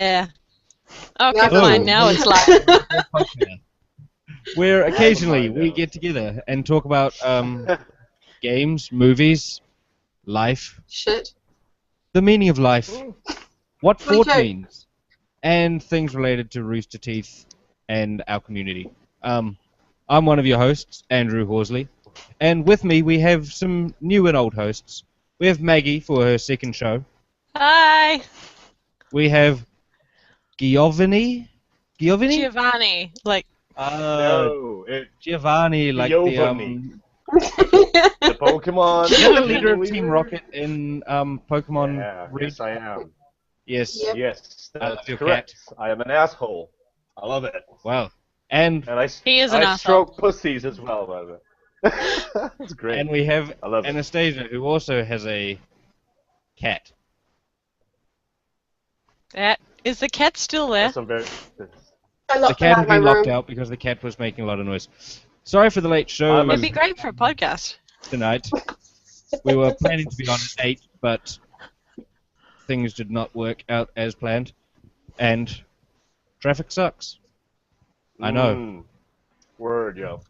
Yeah. Okay, Yeah. fine. Now it's live. Where occasionally we get together and talk about games, movies, life, Shit. the meaning of life, what Me fort too. means, and things related to Rooster Teeth and our community. I'm one of your hosts, Andrew Horsley, and with me we have some new and old hosts. We have Maggie for her second show. Hi, We have Giovanni. Giovanni. Like, No, it's Giovanni, like Giovanni. The the Pokemon. you're the leader of Team Rocket in Pokemon Yeah, Red. yes, I am. Yes. Yep. Yes, I love that's your correct. I am an asshole. I love it. Wow. And he is an I asshole. stroke pussies as well, by the way. That's great. and we have I love it. Anastasia, who also has a cat. Is the cat still there? That's some very. I The locked it cat out has of my been locked room. out because the cat was making a lot of noise. Sorry for the late show It'd be great for a podcast. tonight. We were planning to be on at 8, but things did not work out as planned. And traffic sucks. I know. Word, yo.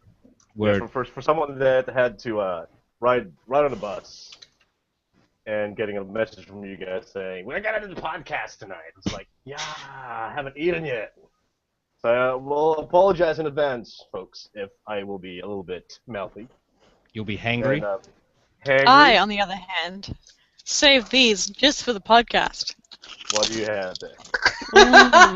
Word. Yeah, for someone that had to ride on the bus and getting a message from you guys saying, we're going to do the podcast tonight. It's like, yeah, I haven't eaten yet. So we'll apologize in advance, folks, if I will be a little bit mouthy. You'll be hangry. And, hangry. I, on the other hand, saved these just for the podcast. What do you have there?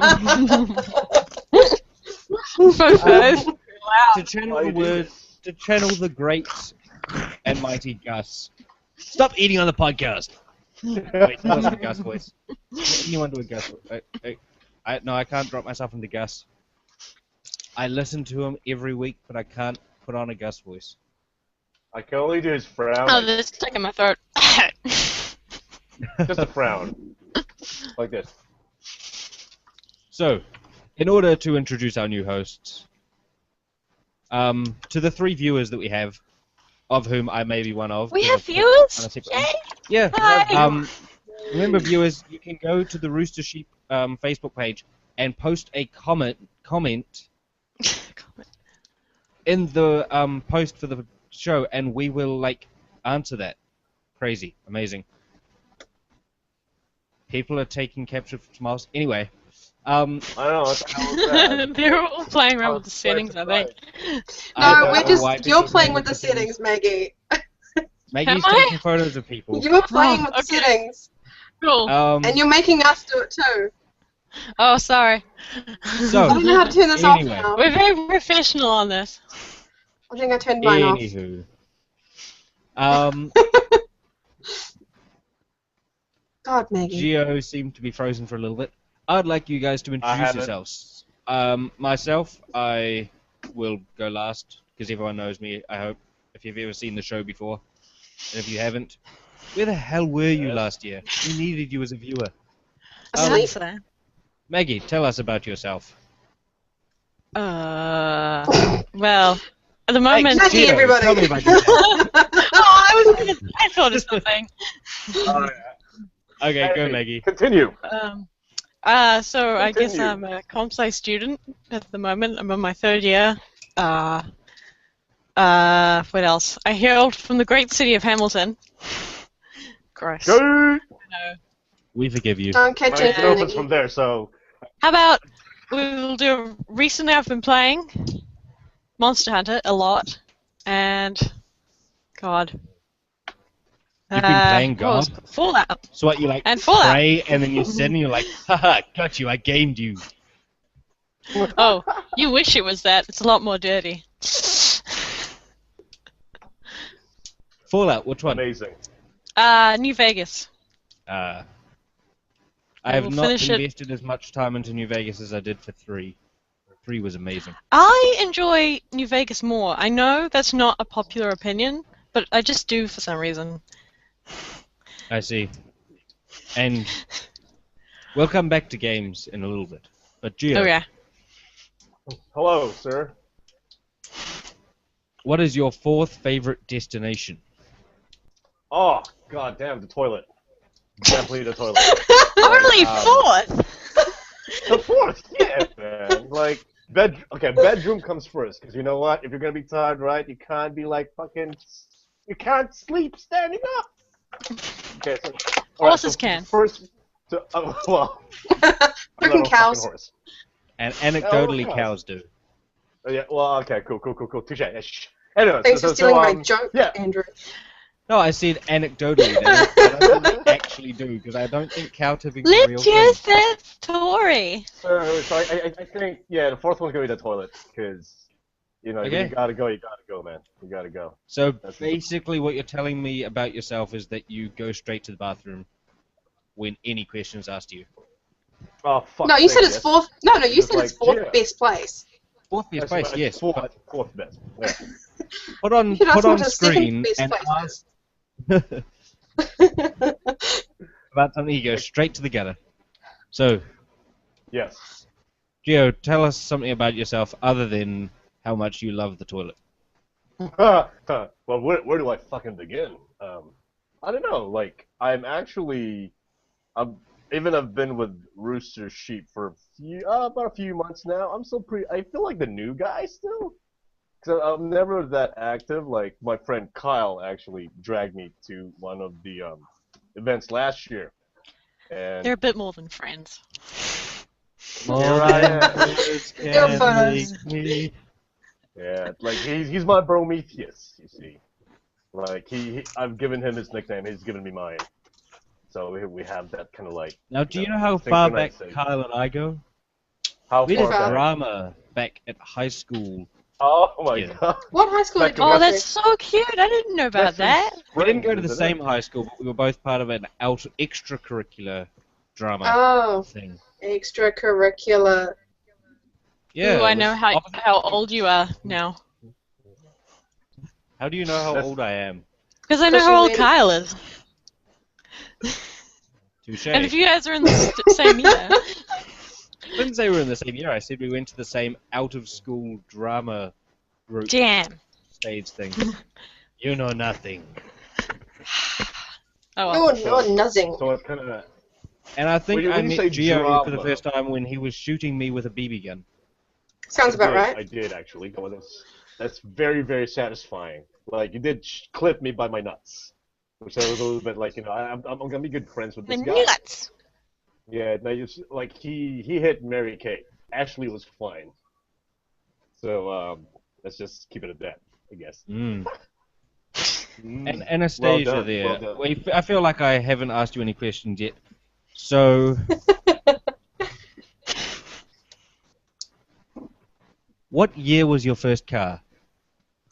To channel the words, to channel the great and mighty Gus. Stop eating on the podcast. Wait, that wasn't a Gus voice. Anyone do a Gus voice? No, I can't drop myself into Gus. I listen to him every week, but I can't put on a Gus voice. I can only do his frown. Oh, this is stuck in my throat. Just a frown. Like this. So, in order to introduce our new hosts, to the 3 viewers that we have, of whom I may be one of. We have viewers? Yay! Yeah. Hi. Remember, viewers, you can go to the Rooster Sheep Facebook page and post a comment in the post for the show, and we will answer that. Crazy, amazing. People are taking capture smiles. Anyway, I don't know. What the hell is that? They're all playing around with the settings, I think. No, don't know why you're people playing play with the settings, Maggie. Maggie's Am I? taking photos of people. You were playing with the okay. settings. Cool. And you're making us do it too. Oh, sorry. So, I don't know how to turn this off anyway. now. We're very professional on this. I think I turned mine off. Anywho, God, Maggie. Geo seemed to be frozen for a little bit. I'd like you guys to introduce haven't. yourselves. Myself, I will go last because everyone knows me. I hope if you've ever seen the show before, and if you haven't, where the hell were you last year? We needed you as a viewer. Asleep. Maggie, tell us about yourself. Well, at the moment... Maggie, Geo, everybody. tell me about yourself. I thought of something. Okay, go Maggie. Continue. So I guess Continue. I'm a comp sci student at the moment. I'm on my 3rd year. What else? I hailed from the great city of Hamilton. Gross. Go. No. We forgive you. Don't catch My it, girlfriend's Maggie. from there, so How about we'll do... Recently I've been playing Monster Hunter a lot, and... God. You've been playing what was- God? Fallout. So what, you And Fallout. pray and then you sit and you're like, haha, got you, I gamed you. Oh, you wish it was that. It's a lot more dirty. Fallout, which one? amazing. New Vegas. I have will not finish it. invested as much time into New Vegas as I did for 3. 3 was amazing. I enjoy New Vegas more. I know that's not a popular opinion, but I just do for some reason. I see. And we'll come back to games in a little bit. But Gio, Oh yeah. Hello, sir. what is your 4th favorite destination? Oh, god damn, the toilet. Definitely the toilet. Only Um, 4th. Of course, yeah, man. Like bedroom comes first, because you know what? If you're gonna be tired, right, you can't be like fucking, you can't sleep standing up. Okay, so all right, so Horses can. first, so well, I'm not Freaking a fucking cows. horse. And Oh, anecdotally, cows. cows do. Oh, yeah, well, okay, cool. Touche. Yeah, shh. Anyway, Thanks for stealing my joke, yeah. Andrew. No, I said anecdotally. I don't think they actually do, because I don't think cow tipping's a real Let's use thing. that story. So I think, yeah, the fourth one's gonna be the toilet, because, you know, Okay. you gotta go, man. You gotta go. So That's- basically what you're telling me about yourself is that you go straight to the bathroom when any question is asked to you. Oh, fuck. No, you said it's yes. fourth. No, you It's said it's like, fourth yeah. best place. Fourth best That's place, right, yes. Fourth best. Yeah. Put on You should ask put what on the second screen best and place ask about something, you go straight to the gutter. So, Yes. Gio, tell us something about yourself other than how much you love the toilet. Well, where do I fucking begin? I don't know. Like, I've been with Rooster Sheep for about a few months now. I'm still I feel like the new guy still. Because I'm never that active. Like, my friend Kyle actually dragged me to one of the events last year. And They're a bit more than friends. More I than am. words They're can photos. make me. Yeah, like, he's my Prometheus, you see. Like, I've given him his nickname, he's given me mine. So we have that kind of like. Now, do you know how far back synchronization. Kyle and I go? How We far did back? back? drama back at high school. Oh my Yeah. god. What high school Back did to you Oh, go that's to? so cute. I didn't know about that. We didn't go to the Isn't same it? high school, but we were both part of an extracurricular drama Oh, thing. extracurricular. Yeah. Ooh, I it know was how opposite- old you are now. How do you know how That's- old I am? Because I know Because how you old went- Kyle is. Touche. And if you guys are in the same year. I didn't say we were in the same year. I said we went to the same out-of-school drama group Damn. stage thing. You know nothing. Oh well. You're nothing. So it's kind of. And I think When I you met say Gio for the drama- first time when he was shooting me with a BB gun. Sounds about right. I did actually. Oh, that's very, very satisfying. Like, you did clip me by my nuts, which I was a little bit like, you know, I'm gonna be good friends with The this guy. nuts. Yeah, no, like he hit Mary Kate. Ashley was fine. So let's just keep it at that, I guess. Mm. Mm. And Anastasia Well there. done. Well, I feel like I haven't asked you any questions yet. So, what year was your first car?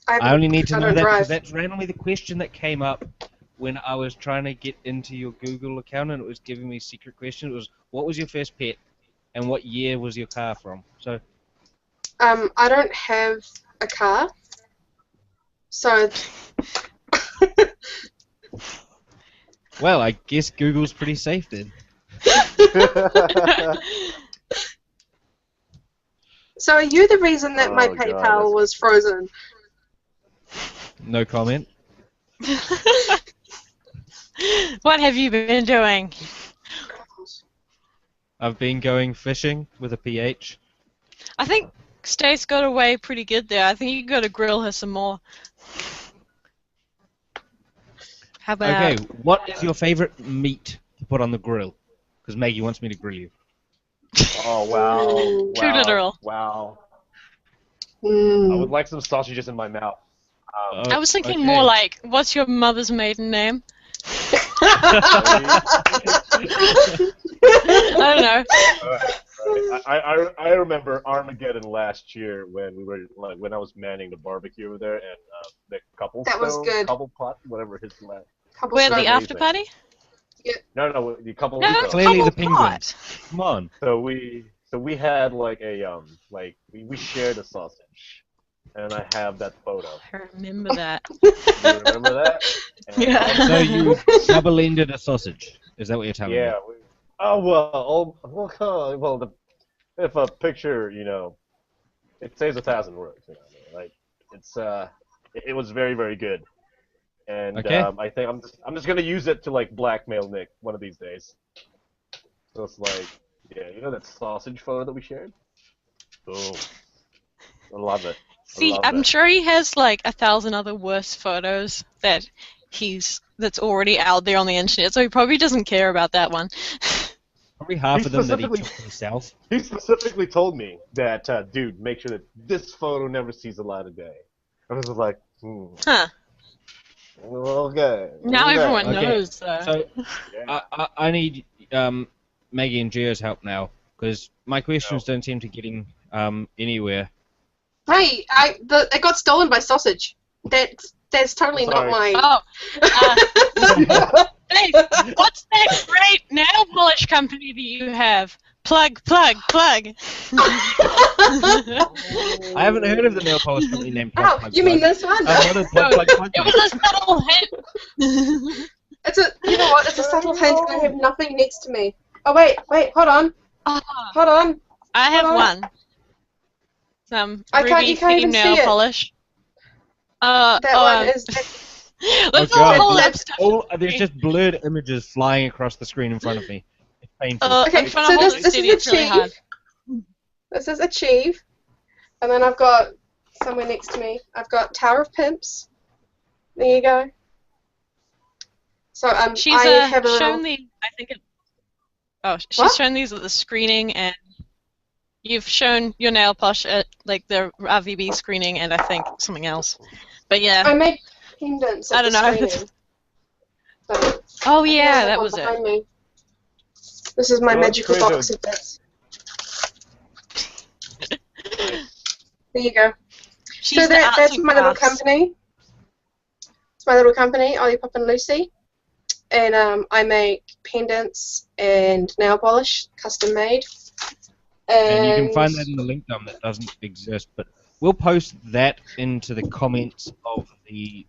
I only need to I know don't that drive. because that's randomly the question that came up when I was trying to get into your Google account and it was giving me secret questions. It was, what was your first pet and what year was your car from? So, I don't have a car, so well, I guess Google's pretty safe then. so are you the reason that my Oh, God, PayPal that's- was frozen? No comment. What have you been doing? I've been going fishing with a PH. I think Stace got away pretty good there. I think you got to grill her some more. How about? Okay, what is your favorite meat to put on the grill? Because Maggie wants me to grill you. Oh wow! Ooh. Too literal. Wow! I Mm. would like some sausages in my mouth. I was thinking Okay. more like, what's your mother's maiden name? I don't know. I remember Armageddon last year when we were like when I was manning the barbecue over there and the couple That was good. couple pot whatever his last. Couple Where the stone. after amazing. party? No, the couple. No, Clearly couple the penguin. pot. Come on. So we had like a like we shared a sausage, and I have that photo. I remember that. You remember that? And, Yeah. So you double-ended a sausage. Is that what you're telling yeah. me? If a picture, you know, it says 1,000 words. You know, what I mean? Like it's it was very, very good. And Okay. I think I'm just gonna use it to like blackmail Nick one of these days. So it's like, Yeah, you know that sausage photo that we shared? Boom. I love it. See, love I'm that. sure he has like 1,000 other worse photos that's already out there on the internet, so he probably doesn't care about that one. Probably half He of them that he specifically- took himself. He specifically told me that, dude, make sure that this photo never sees the light of day. I was just like, Huh. okay. Now okay. everyone Okay, knows, though. So Yeah. I need Maggie and Gio's help now because my questions don't seem to getting anywhere. Hey, it got stolen by sausage. That's totally not Sorry. my. Oh, Dave, what's that great nail polish company that you have? Plug. I haven't heard of the nail polish company named Plug Oh, Plug you mean Plug. this one? What is Plug Plug Plug? It was a subtle hint. You know what? It's a subtle hint, and I have nothing next to me. Oh wait, hold on, hold on. I have Hold on. one. Some You can't even nail see it. polish. That one is. Let's God. all hold up That's- stuff. There's just blurred images flying across the screen in front of me. It's painful. Okay, I'm trying so to hold this it is steady. It's really Achieve. hard. This is Achieve, and then I've got somewhere next to me. I've got Tower of Pimps. There you go. So She's I have a shown little. these. I think it. Oh, she's What? shown these at the screening, and you've shown your nail polish at like the RVB screening, and I think something else. But yeah. I made pendants. I At don't the know. screening. So, Oh I yeah, have that one was it. behind me. This is my Oh, magical Twitter. box of bits. There you go. She's So the arts that's and my little crafts. company. It's my little company, Ollie Pop and Lucy, and I make pendants and nail polish, custom made. And you can find that in the link dump that doesn't exist, but we'll post that into the comments of the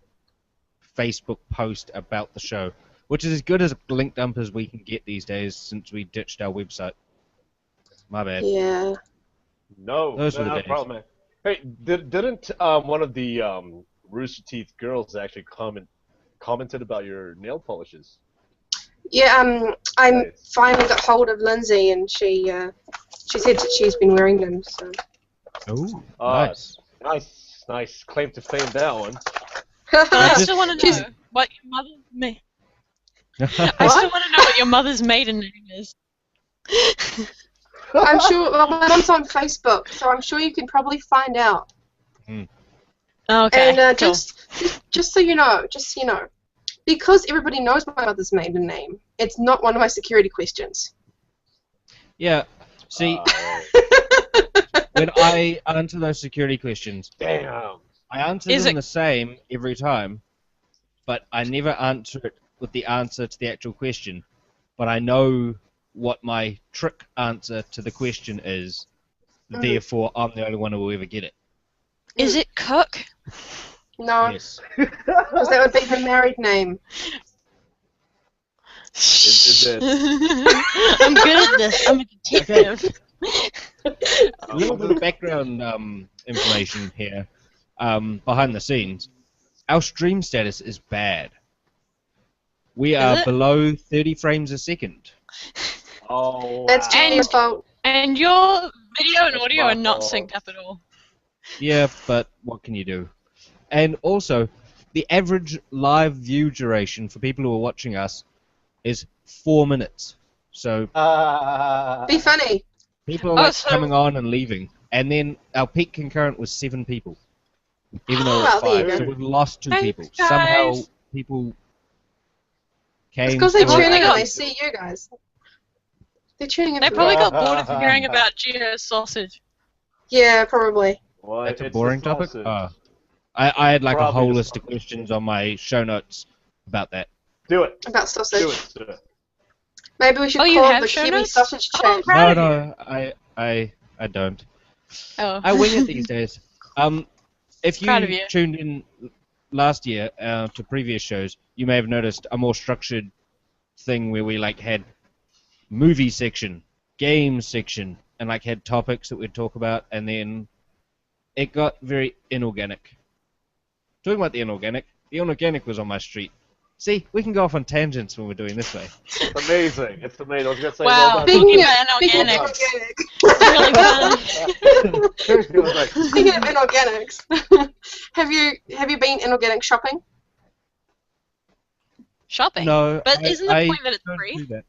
Facebook post about the show, which is as good as a link dump as we can get these days since we ditched our website. My bad. Yeah. No, Those were the no days. problem, man. Hey, didn't one of the Rooster Teeth girls actually commented about your nail polishes? Yeah. I Nice. finally got hold of Lindsay, and she said that she's been wearing them. So. Oh, Uh, nice. Nice claim to fame, that one. I just- still want to she's- know what your mother's I still want to know what your mother's maiden name is. I'm sure. Well, my mum's on Facebook, so I'm sure you can probably find out. Okay. And cool. just so you know, because everybody knows my mother's maiden name, it's not one of my security questions. Yeah, see, when I answer those security questions, Damn. I answer Is them it- the same every time, but I never answer it with the answer to the actual question. But I know what my trick answer to the question is, therefore I'm the only one who will ever get it. Is it Cook? No, Yes. because that would be her married name. Is it? I'm good at this. I'm a detective. A little bit of background information here, behind the scenes. Our stream status is bad. We are it? below 30 frames a second. Oh, That's wow. Jenny's fault. And your video and That's audio my are not fault. synced up at all. Yeah, but what can you do? And also, the average live view duration for people who are watching us is 4 minutes. So Be funny. people are Oh, like so- coming on and leaving. And then our peak concurrent was 7 people. Even though Well, it's there you 5. go. So we've lost 2 Thanks, people. guys. Somehow people came. It's because they're saw it. tuning in. God. They see you guys. They're tuning in. They for probably that. got bored of hearing about Gio's sausage. Yeah, probably. What? That's a It's boring the topic. sausage. I had like a Probably whole the list of sausage. questions on my show notes about that. Do it. About Do sausage. it. Maybe we should Oh, you call have the show Kiwi notes? sausage Oh, chat. crap. No, I don't. Oh. I wing it these days. If Proud of you you. tuned in last year to previous shows, you may have noticed a more structured thing where we like had movie section, game section, and like had topics that we'd talk about, and then it got very inorganic. Talking about the inorganic was on my street See, we can go off on tangents when we're doing this way. It's amazing. It's amazing. I was gonna say, Wow. well done. Speaking Speaking of of inorganics, inorganic. really fun. It was like, Speaking of inorganics, have you been inorganic shopping? Shopping. No, But isn't the point that it's don't free? do that.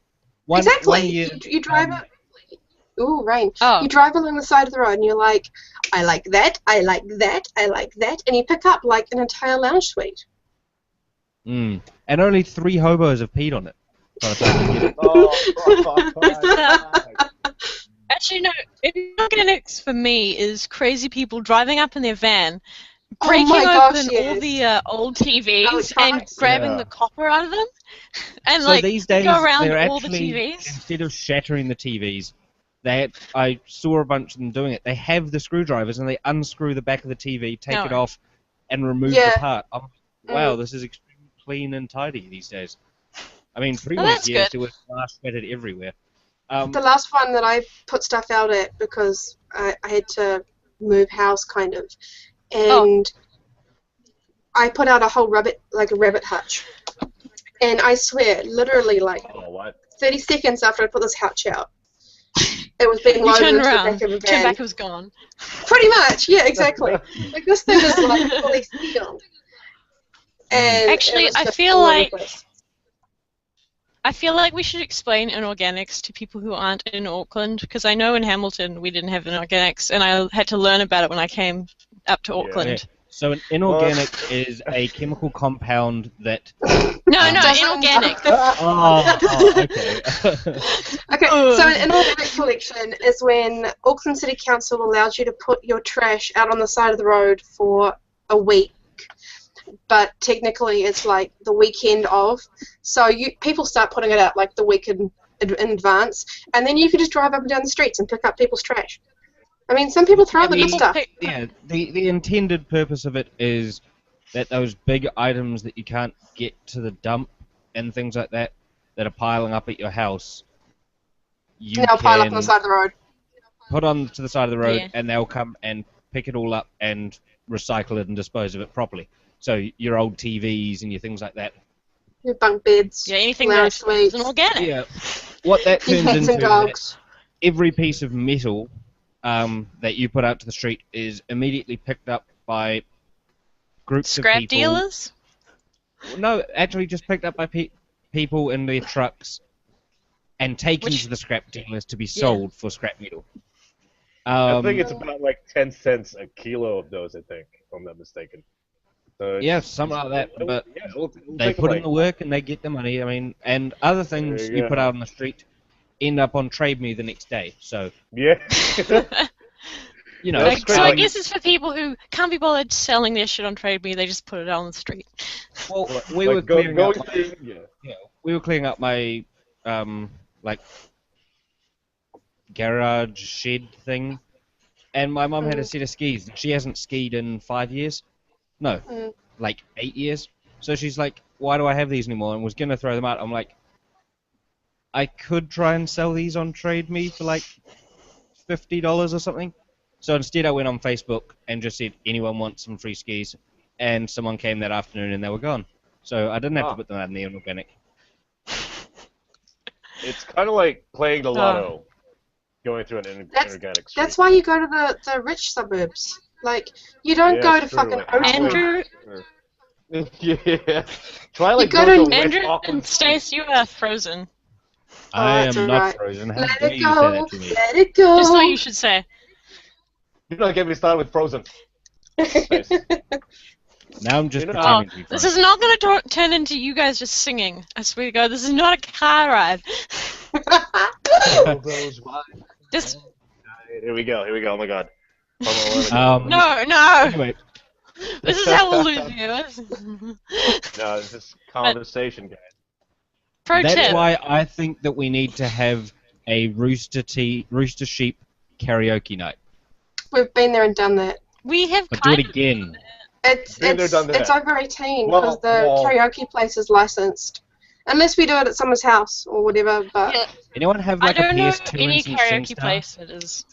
Exactly. One year, You drive it. Ooh, rain. Oh. You drive along the side of the road and you're like, I like that, I like that, I like that, and you pick up like an entire lounge suite. and only 3 hobos have peed on it. By the time you get it. Actually, no. Inorganics for me is crazy people driving up in their van, Oh breaking my gosh, open all yes. the old TVs and Electronics. grabbing Yeah. the copper out of them, and So like these days, go around they're all the actually, TVs. instead of shattering the TVs, I saw a bunch of them doing it. They have the screwdrivers and they unscrew the back of the TV, take No. it off, and remove Yeah. the part. Wow, this is extremely clean and tidy these days. I mean, previous that's years good. there was glass shattered everywhere. The last one that I put stuff out at because I had to move house kind of, and I put out a whole rabbit hutch, and I swear, literally like oh, what? 30 seconds after I put this hutch out, it was being You loaded turned into the around, back of a turned van. back, it was gone. Pretty much, yeah, exactly. Like this thing is like fully sealed. And Actually, it was I just feel all over like- the place. I feel like we should explain inorganics to people who aren't in Auckland, because I know in Hamilton we didn't have inorganics, and I had to learn about it when I came up to Yeah. Auckland. So an inorganic is a chemical compound that... No, Doesn't- inorganic. okay. Okay, so an inorganic collection is when Auckland City Council allows you to put your trash out on the side of the road for a week, but technically it's like the weekend of. So people start putting it out like the week in advance, and then you can just drive up and down the streets and pick up people's trash. I mean, some people throw the good stuff. Yeah, the intended purpose of it is that those big items that you can't get to the dump and things like that are piling up at your house, you Now pile up on can the side of the road. put on to the side of the road, Yeah. and they'll come and pick it all up and recycle it and dispose of it properly. So your old TVs and your things like that. Your bunk beds. Yeah, anything lounge that is an suites, organic. Yeah. What that your turns cats into and is dogs. that every piece of metal that you put out to the street is immediately picked up by groups of Scrap people. dealers? No, actually just picked up by people in their trucks and taken Which- to the scrap dealers to be sold for scrap metal. I think it's about like 10 cents a kilo of those, I think, if I'm not mistaken. So Yeah, something like that, but yeah, it'll they take put like, in the work and they get the money. I mean, and other things There you you go. put out on the street end up on Trade Me the next day. So, Yeah. you know, That's Like, great. so I guess it's for people who can't be bothered selling their shit on Trade Me, they just put it out on the street. well, Like, we were clearing go up through, yeah. we were clearing up my like garage shed thing, and my mum had a set of skis. She hasn't skied in 5 years. No, Mm. like 8 years. So she's like, "Why do I have these anymore?" And was gonna throw them out. I'm like, I could try and sell these on Trade Me for like $50 or something. So instead, I went on Facebook and just said, "Anyone want some free skis?" And someone came that afternoon, and they were gone. So I didn't have to put them out in the inorganic. It's kind of like playing the lotto, going through an inorganic street. That's why you go to the rich suburbs. Like, you don't Yeah, go to true, fucking like, Oakland. Andrew, Yeah. Try like go going to to West Andrew Auckland and Stace, you are frozen. I that's am alright. not frozen. How Let dare it you say go. that to me? Let it go. Just what you should say. Do not get me started with Frozen. Nice. Now I'm just You know- pretending to be This frozen. is not going to turn into you guys just singing. I swear to God, this is not a car ride. Just Here we go. Oh my god. no. Anyway, This is how we'll lose viewers. No, this is conversation, guys. Pro that's tip. why I think that we need to have a Rooster Sheep karaoke night. We've been there and done that. We have But do it kind of again. It's Been there, done that. it's over 18 Well, because the well- karaoke place is licensed. Unless we do it at someone's house or whatever, but Yeah, Anyone have I like a don't know PS2 any and some karaoke SingStar? place that is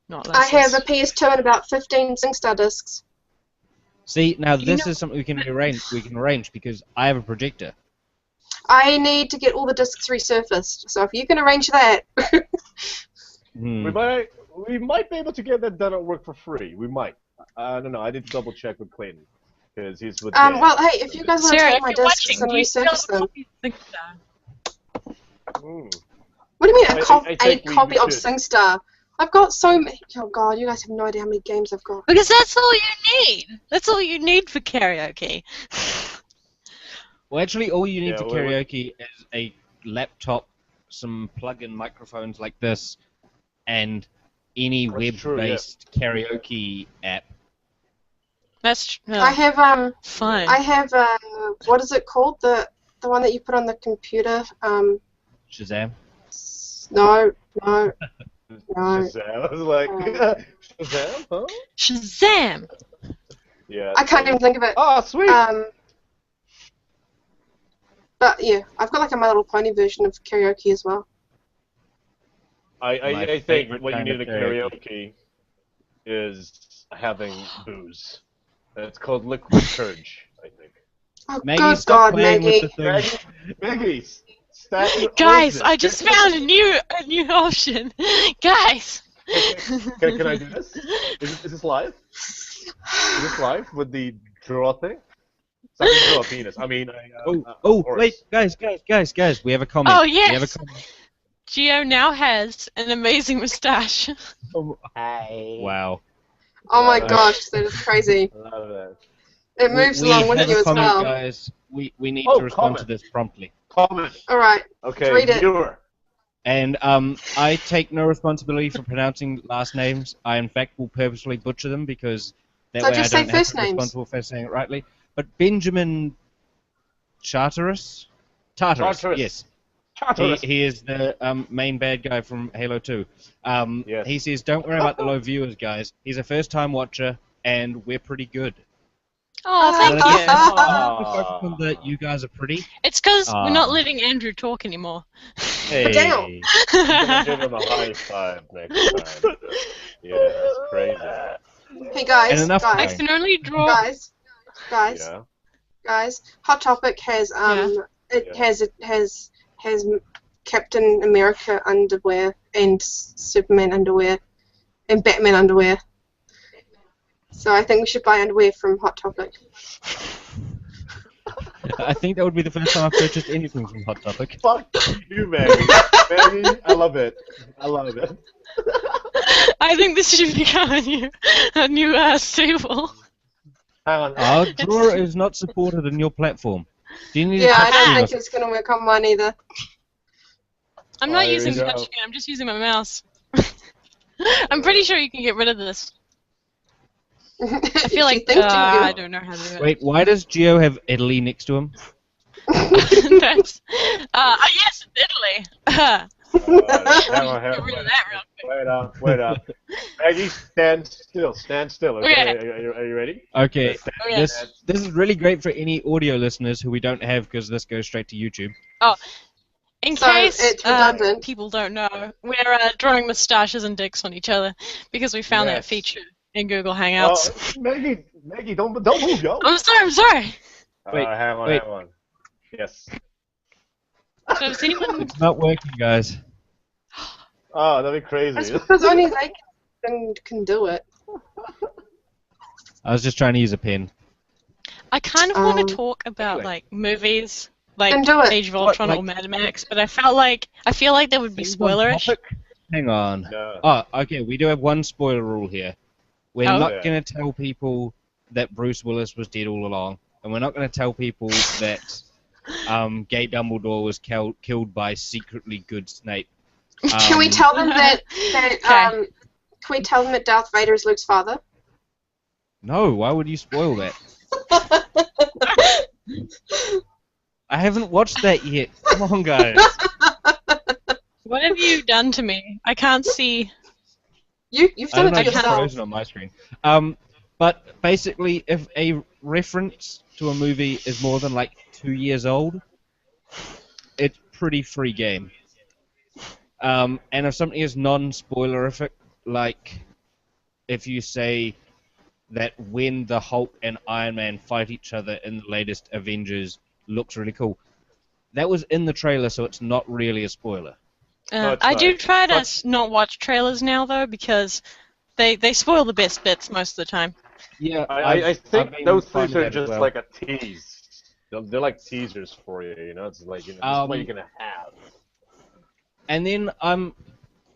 not I licensed. have a PS2 and about 15 SingStar discs. See, now You this know- is something we can arrange. We can arrange because I have a projector I need to get all the discs resurfaced, so if you can arrange that. Hmm. We might be able to get that done at work for free. We might. I don't know. I need to double check with Clayton because he's with. Well, hey, if you guys want to Sarah, take if my you're discs watching, and do you still resurface them. copy SingStar? What do you mean I a think we copy of should. SingStar? I've got so many. Oh god, you guys have no idea how many games I've got. Because that's all you need. That's all you need for karaoke. Well, actually, all you need Yeah, for we- karaoke is a laptop, some plug-in microphones like this, and any That's true, web-based karaoke app. That's I have fine. I have what is it called? The one that you put on the computer. Shazam. No. Shazam. I was like, Shazam, huh? Shazam! Yeah. I can't even think of it. Oh, sweet. But yeah, I've got like a My Little Pony version of karaoke as well. I My think favorite what you kind need of in karaoke is having booze. It's called liquid courage, I think. Oh Maggie, good stop God, playing Maggie! with the thing. Maggie, stop. Guys, I just found a new option. Guys! Can I do this? Is this live? Is this live with the draw thing? So I can draw a penis. I mean, Wait, guys, we have a comment. Oh, We have a yes! comment. Gio now has an amazing moustache. Wow. Oh my Love it. gosh, that is crazy. Love that. It moves we along with have you a as comment, well. guys. We need Oh, to respond to comment. this promptly. Comment. All right. Okay, Read it. viewer. And I take no responsibility for pronouncing last names. I, in fact, will purposely butcher them because that So way I just say don't have first to be names. responsible for saying it rightly. But Benjamin Tartarus? Tartarus, Tartarus. yes. Tartarus. He is the main bad guy from Halo 2. Yes. He says, don't worry about the low viewers, guys. He's a first-time watcher, and we're pretty good. Oh, thank So you. I'm gonna focus on the you guys are pretty. It's because we're not Ah. letting Andrew talk anymore. Hey. Down. I'm gonna give him a high five next time. Yeah, that's crazy. Hey guys, And enough I guys, can only draw. guys, Yeah. guys. Hot Topic has it Yeah. has Captain America underwear and Superman underwear and Batman underwear. So I think we should buy underwear from Hot Topic. I think that would be the first time I've purchased anything from Hot Topic. Fuck you, Maggie. Maggie, I love it. I love it. I think this should become a new staple. Hang on. Our drawer is not supported in your platform. Do you need Yeah, a I don't touchscreen? think it's gonna work on mine either. I'm not There using you the go. touchscreen, I'm just using my mouse. I'm pretty sure you can get rid of this. I feel like I don't know how to do it. Wait, why does Gio have Italy next to him? That's, yes, Italy. Hang on, Get rid of that real quick. Wait up. Maggie, stand still, okay? Okay. Are you ready? Okay, Oh, yeah. this is really great for any audio listeners who we don't have because this goes straight to YouTube. In So case it's redundant. people don't know, we're drawing moustaches and dicks on each other because we found that Yes. feature in Google Hangouts. Maggie, don't move, yo. I'm sorry. Wait, Hang on. Yes. So has anyone... It's not working, guys. Oh, that'd be That's crazy. because only they can do it. I was just trying to use a pen. I kind of want Um, to talk about anyway. like movies, like Then do it. Age of Ultron like- or Mad Max, but I feel like that would be spoilerish. Topic? Hang on. No. Oh, okay, we do have one spoiler rule here. We're Oh. not Yeah. going to tell people that Bruce Willis was dead all along, and we're not going to tell people that Gay Dumbledore was killed by secretly good Snape. Can we tell them that Okay. can we tell them that Darth Vader is Luke's father? No, why would you spoil that? I haven't watched that yet. Come on, guys. What have you done to me? I can't see. You've I done don't know, it to it's yourself. frozen on my screen. But basically, if a reference to a movie is more than like 2 years old, it's pretty free game. And if something is non-spoilerific, like if you say that when the Hulk and Iron Man fight each other in the latest Avengers looks really cool, that was in the trailer, so it's not really a spoiler. No, it's I not. do try to But- not watch trailers now, though, because they spoil the best bits most of the time. Yeah, I think I've been those finding things are that as just well. like a tease. They're like teasers for you, you know? It's like, you know, this is what you're gonna have. And then I'm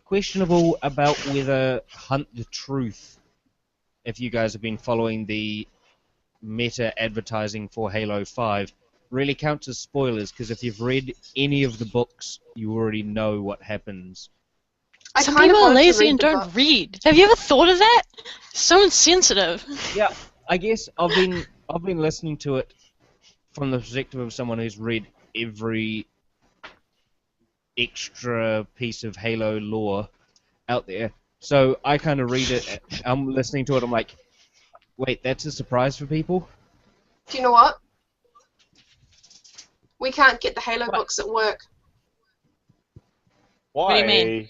questionable about whether Hunt the Truth, if you guys have been following the meta advertising for Halo 5, really counts as spoilers, because if you've read any of the books, you already know what happens. Some kind of people are wanted to lazy read and the don't book. read. Have you ever thought of that? So insensitive. Yeah, I guess I've been listening to it from the perspective of someone who's read every extra piece of Halo lore out there. So I kind of read it, I'm listening to it, I'm like, wait, that's a surprise for people? Do you know what? We can't get the Halo What? books at work Why? do you mean?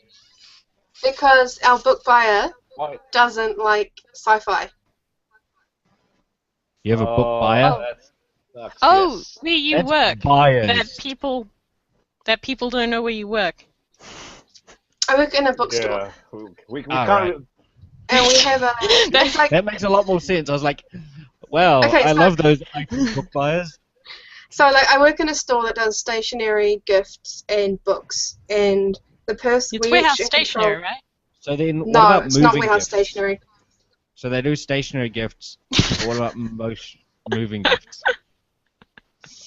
because our book buyer Why? doesn't like sci-fi. You have a book buyer? That sucks, Oh, yes. where you That's work. buyers. That people don't know where you work. I work in a bookstore, Yeah, we All can't. right. and we have a. It's like That makes a lot more sense. I was like, well, Okay, I so- love those IT book buyers. so like I work in a store that does stationery, gifts, and books, and the person It's we warehouse actually stationary, control- right? So then, what No, about it's moving not warehouse gifts? stationery. So they do stationary gifts. But what about most moving gifts?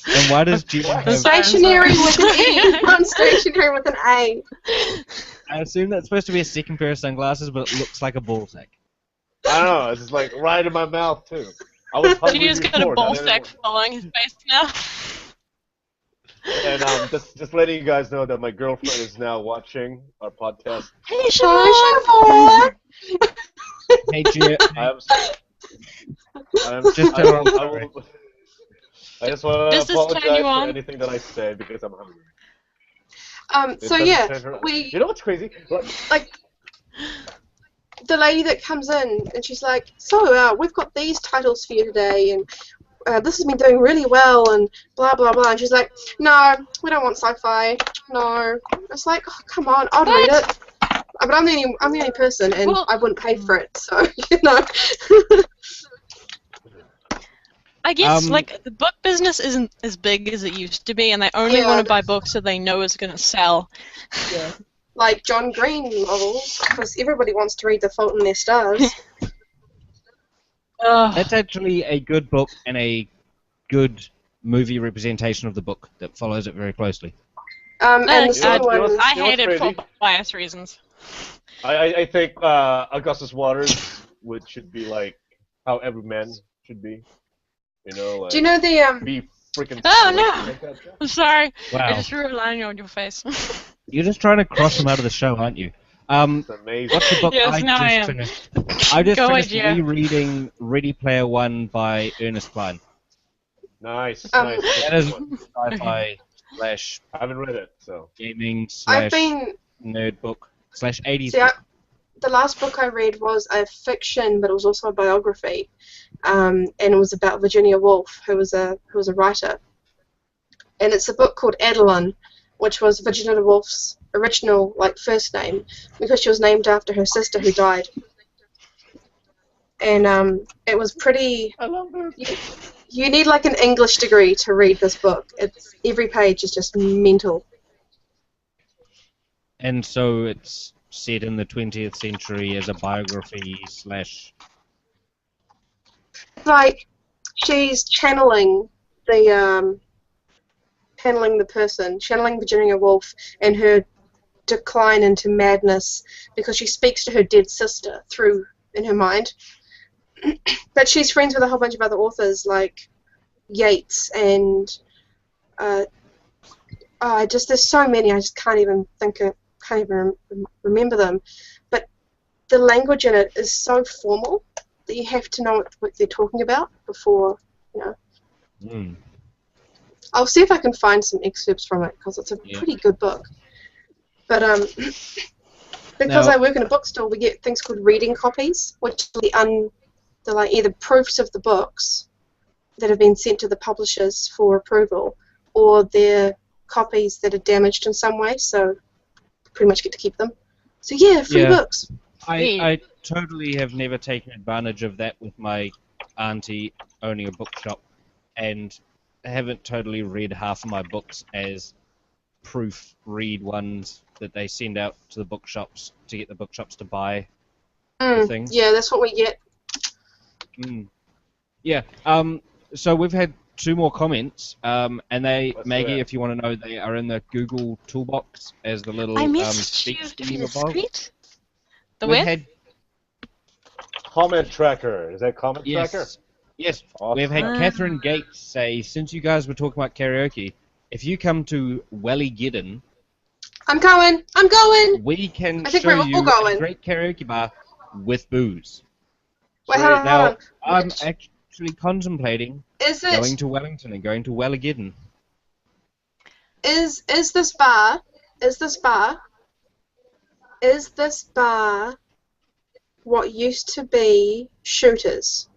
And why does Gina have... Stationary with an E, not stationary with an A. I assume that's supposed to be a second pair of sunglasses, but it looks like a ball sack. I don't know. It's just like right in my mouth too. I was hungry Gina's got a before. ball now sack following his face now. And just letting you guys know that my girlfriend is now watching our podcast. Hey, Hi, Siobhan. Hey, Gina, I'm Just tell her I'm sorry. I just want to Does this turn apologize you for on? anything that I say because I'm hungry. It So doesn't yeah, turn her- we You know what's crazy? like the lady that comes in and she's like, so we've got these titles for you today, and this has been doing really well, and blah blah blah. And she's like, no, we don't want sci-fi. No. It's like, oh, come on, I'd read it. But I'm the only person, and Well- I wouldn't pay for it, so you know. I guess Um, like the book business isn't as big as it used to be, and they only Yeah, want to buy books that they know is going to sell. Yeah. Like John Green novels, because everybody wants to read The Fault in Their Stars. Ugh. that's actually a good book and a good movie representation of the book that follows it very closely. And the I second one, I You know what's hate it for crazy? bias reasons. I think Augustus Waters should be like how every man should be. You know, like do you know the be freaking. Oh, no. Like that, yeah. I'm sorry. I Wow. just threw a line on your face. You're just trying to cross them out of the show, aren't you? It's amazing. What's the book Yes, now I am. finished? I just Go finished ahead, yeah. rereading Ready Player One by Ernest Cline. Nice, Um, nice. That is sci-fi slash I haven't read it, so. gaming I've slash been nerd book slash 80s see, book. the last book I read was a fiction, but it was also a biography, and it was about Virginia Woolf, who was a writer, and it's a book called Adeline, which was Virginia Woolf's original first name because she was named after her sister who died, and it was pretty. I love this. You need like an English degree to read this book. It's every page is just mental. And so it's set in the 20th century as a biography slash... Like she's channeling the person, channeling Virginia Woolf and her decline into madness because she speaks to her dead sister through in her mind. But she's friends with a whole bunch of other authors like Yeats and there's so many I just can't even remember them. But the language in it is so formal that you have to know what they're talking about before, you know. Mm. I'll see if I can find some excerpts from it because it's a Yeah. pretty good book. But because Now- I work in a bookstore, we get things called reading copies, which are they're like either proofs of the books that have been sent to the publishers for approval, or they're copies that are damaged in some way, so pretty much get to keep them. So yeah, free books. I totally have never taken advantage of that with my auntie owning a bookshop, and haven't totally read half of my books as proofread ones that they send out to the bookshops to get the bookshops to buy the things. Yeah, that's what we get. Yeah. So we've had 2 more comments, and they, What's Maggie, that? if you want to know, they are in the Google toolbox as the little I missed speak you scheme the above. street. The We've where? had Comment tracker. Is that comment tracker? Yes. Awesome. We've had Catherine Gates say, since you guys were talking about karaoke, if you come to Welligeddon, I'm going. we can I think show we're all you going. a great karaoke bar with booze. Wait, hold on, Now, hold on. I'm actually contemplating Is going it? to Wellington and going to Welligeddon. Is this bar? Is this bar? Is this bar what used to be Shooters?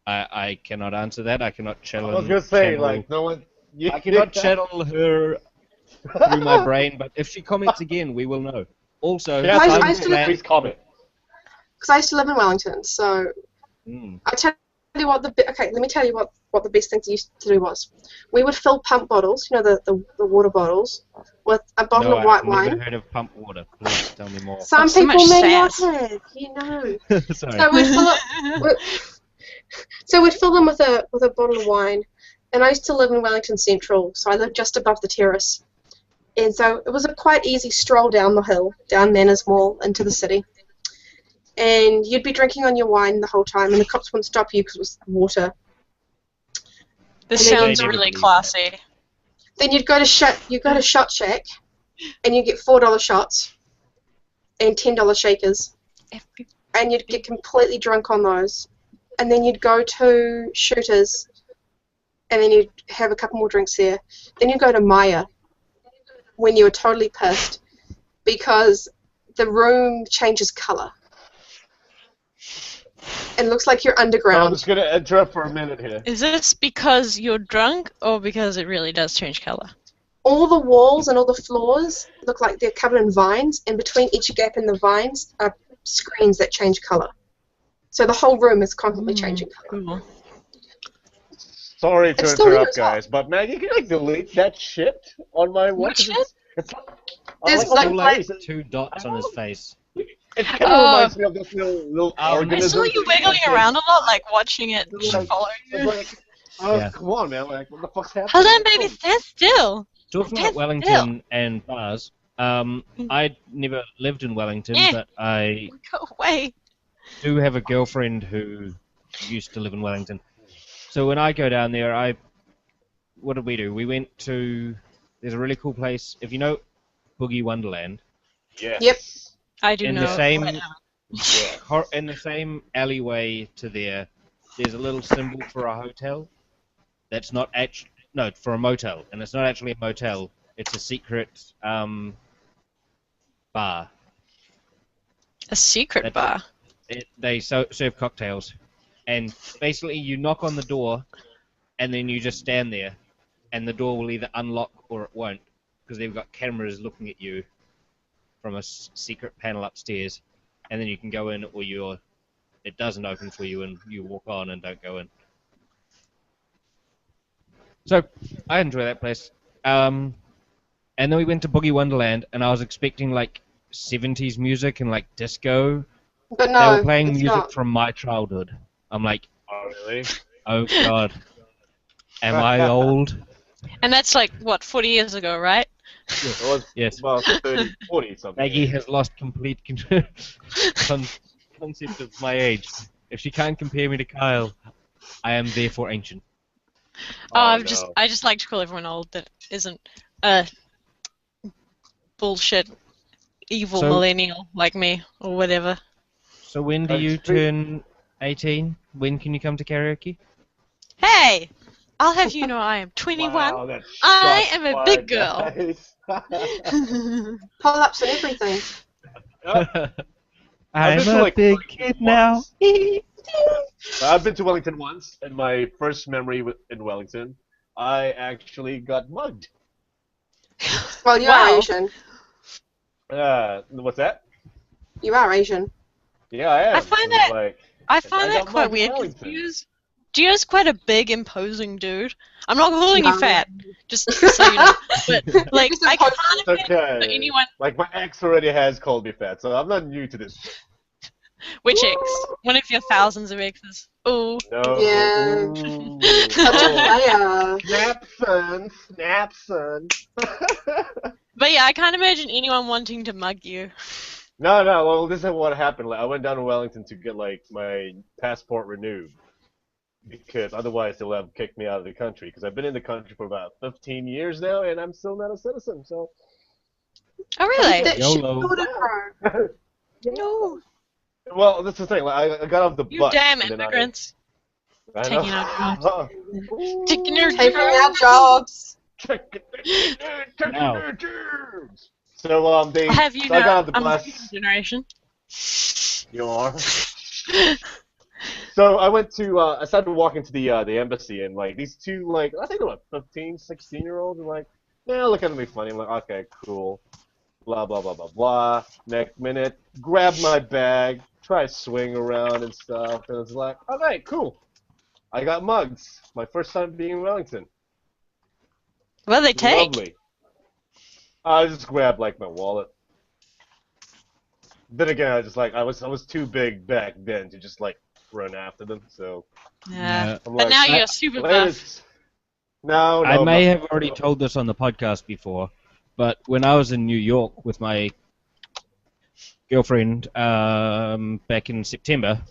I cannot answer that. I cannot I channel. was gonna say, channel- like, no one. I cannot channel her through my brain, but if she comments again, we will know. Also, Yeah, I Simon used to live- please comment. Because I used to live in Wellington, so I tell you what okay. Let me tell you what the best thing to used to do was. We would fill pump bottles, you know, the water bottles, with a bottle no, of white I've wine. never heard of pump water. Please tell me more. Some so people much may not sass. have, you know. Sorry. So we'd fill it. So we'd fill them with a bottle of wine, and I used to live in Wellington Central, so I lived just above the terrace, and so it was a quite easy stroll down the hill, down Manners Mall into the city, and you'd be drinking on your wine the whole time, and the cops wouldn't stop you because it was water. This And then sounds you- really classy. Then you'd go to Shot Shack, and you'd get $4 shots and $10 shakers, and you'd get completely drunk on those. And then you'd go to Shooters, and then you'd have a couple more drinks there. Then you'd go to Maya when you were totally pissed because the room changes colour. It looks like you're I'm underground. just gonna interrupt for a minute here. Is this because you're drunk or because it really does change color? All the walls and all the floors look like they're covered in vines, and between each gap in the vines are screens that change colour. So the whole room is constantly changing colour. Cool. Sorry to It's still interrupt, yours, huh? guys, but Maggie, can you like delete that shit on my What watch? shit? It's There's like, like- Still like 2 dots on his face. it kind of reminds me of this little I organism. saw you wiggling around a lot, like watching it Like, follow it's you. like, oh, Yeah. come on, man! Like, what the fuck's happening? Hold on, baby, stand still. Talking Stand about Wellington and bars, I never lived in Wellington, Eh. but I Go away. do have a girlfriend who used to live in Wellington. So when I go down there, what did we do? We went to, there's a really cool place, if you know Boogie Wonderland, Yes. Yep. I do in know. the same Yeah. in the same alleyway to there, there's a little symbol for a hotel that's not actually, no, for a motel, and it's not actually a motel, it's a secret bar. A secret That's bar. They serve cocktails, and basically you knock on the door, and then you just stand there, and the door will either unlock or it won't, because they've got cameras looking at you from a secret panel upstairs, and then you can go in, or it doesn't open for you, and you walk on and don't go in. So I enjoy that place. And then we went to Boogie Wonderland, and I was expecting like 70s music and like disco. But They no, were playing it's music not. from my childhood. I'm like, Oh, really? oh god, am I old? And that's like, what, 40 years ago, right? It was Yes. about 30, 40 something. Maggie has lost complete concept of my age. If she can't compare me to Kyle, I am therefore ancient. Oh, no. I just like to call everyone old that isn't bullshit evil So- millennial like me or whatever. So when do you turn 18? When can you come to karaoke? Hey, I'll have you know I am 21. Wow, that I shots am a fired, big girl. guys. Pull-ups and everything. I'm been to, a like, big Wellington kid now. I've been to Wellington once, and my first memory in Wellington I actually got mugged. Well, you Wow. are Asian. What's that? You are Asian. Yeah, I am. I find It was that like, I find I that got quite mugged in weird because Wellington. Gio's quite a big, imposing dude. I'm not calling you No. fat, just so you know. But like, Just I can't imposing. It's imagine okay. anyone. Like, my ex already has called me fat, so I'm not new to this. Which ex? One of your thousands of exes. Ooh. No. Yeah. Ooh. Such a Oh. player. Snap, son. But yeah, I can't imagine anyone wanting to mug you. No, well, this is what happened. Like, I went down to Wellington to get, like, my passport renewed. Because otherwise they'll have kicked me out of the country. Because I've been in the country for about 15 years now, and I'm still not a citizen, so... Oh really? That shit YOLO. sorted, bro. No. Well, that's the thing. Like, I got off the You bus. damn and then immigrants. I Taking know. our jobs. Ooh. Taking our Taking jobs. our jobs. Taking Now. their jobs. So, they... Have you so I got know? off the I'm a bus. second generation. You are. So I went to, I started walking to the embassy, and like these two, like I think they were 15, 16-year-olds, and like, yeah, looking at me funny. I'm like, okay, cool, blah blah blah blah blah. Next minute, grab my bag, try to swing around and stuff, and it's like, okay, cool. I got mugged. My first time being in Wellington. What do they take? Lovely. I just grabbed like my wallet. Then again, I was too big back then to just like run after them, so. Yeah. I'm But like, now you're super buff. Let's... No, I I'm may not- have already told this on the podcast before, but when I was in New York with my girlfriend back in September,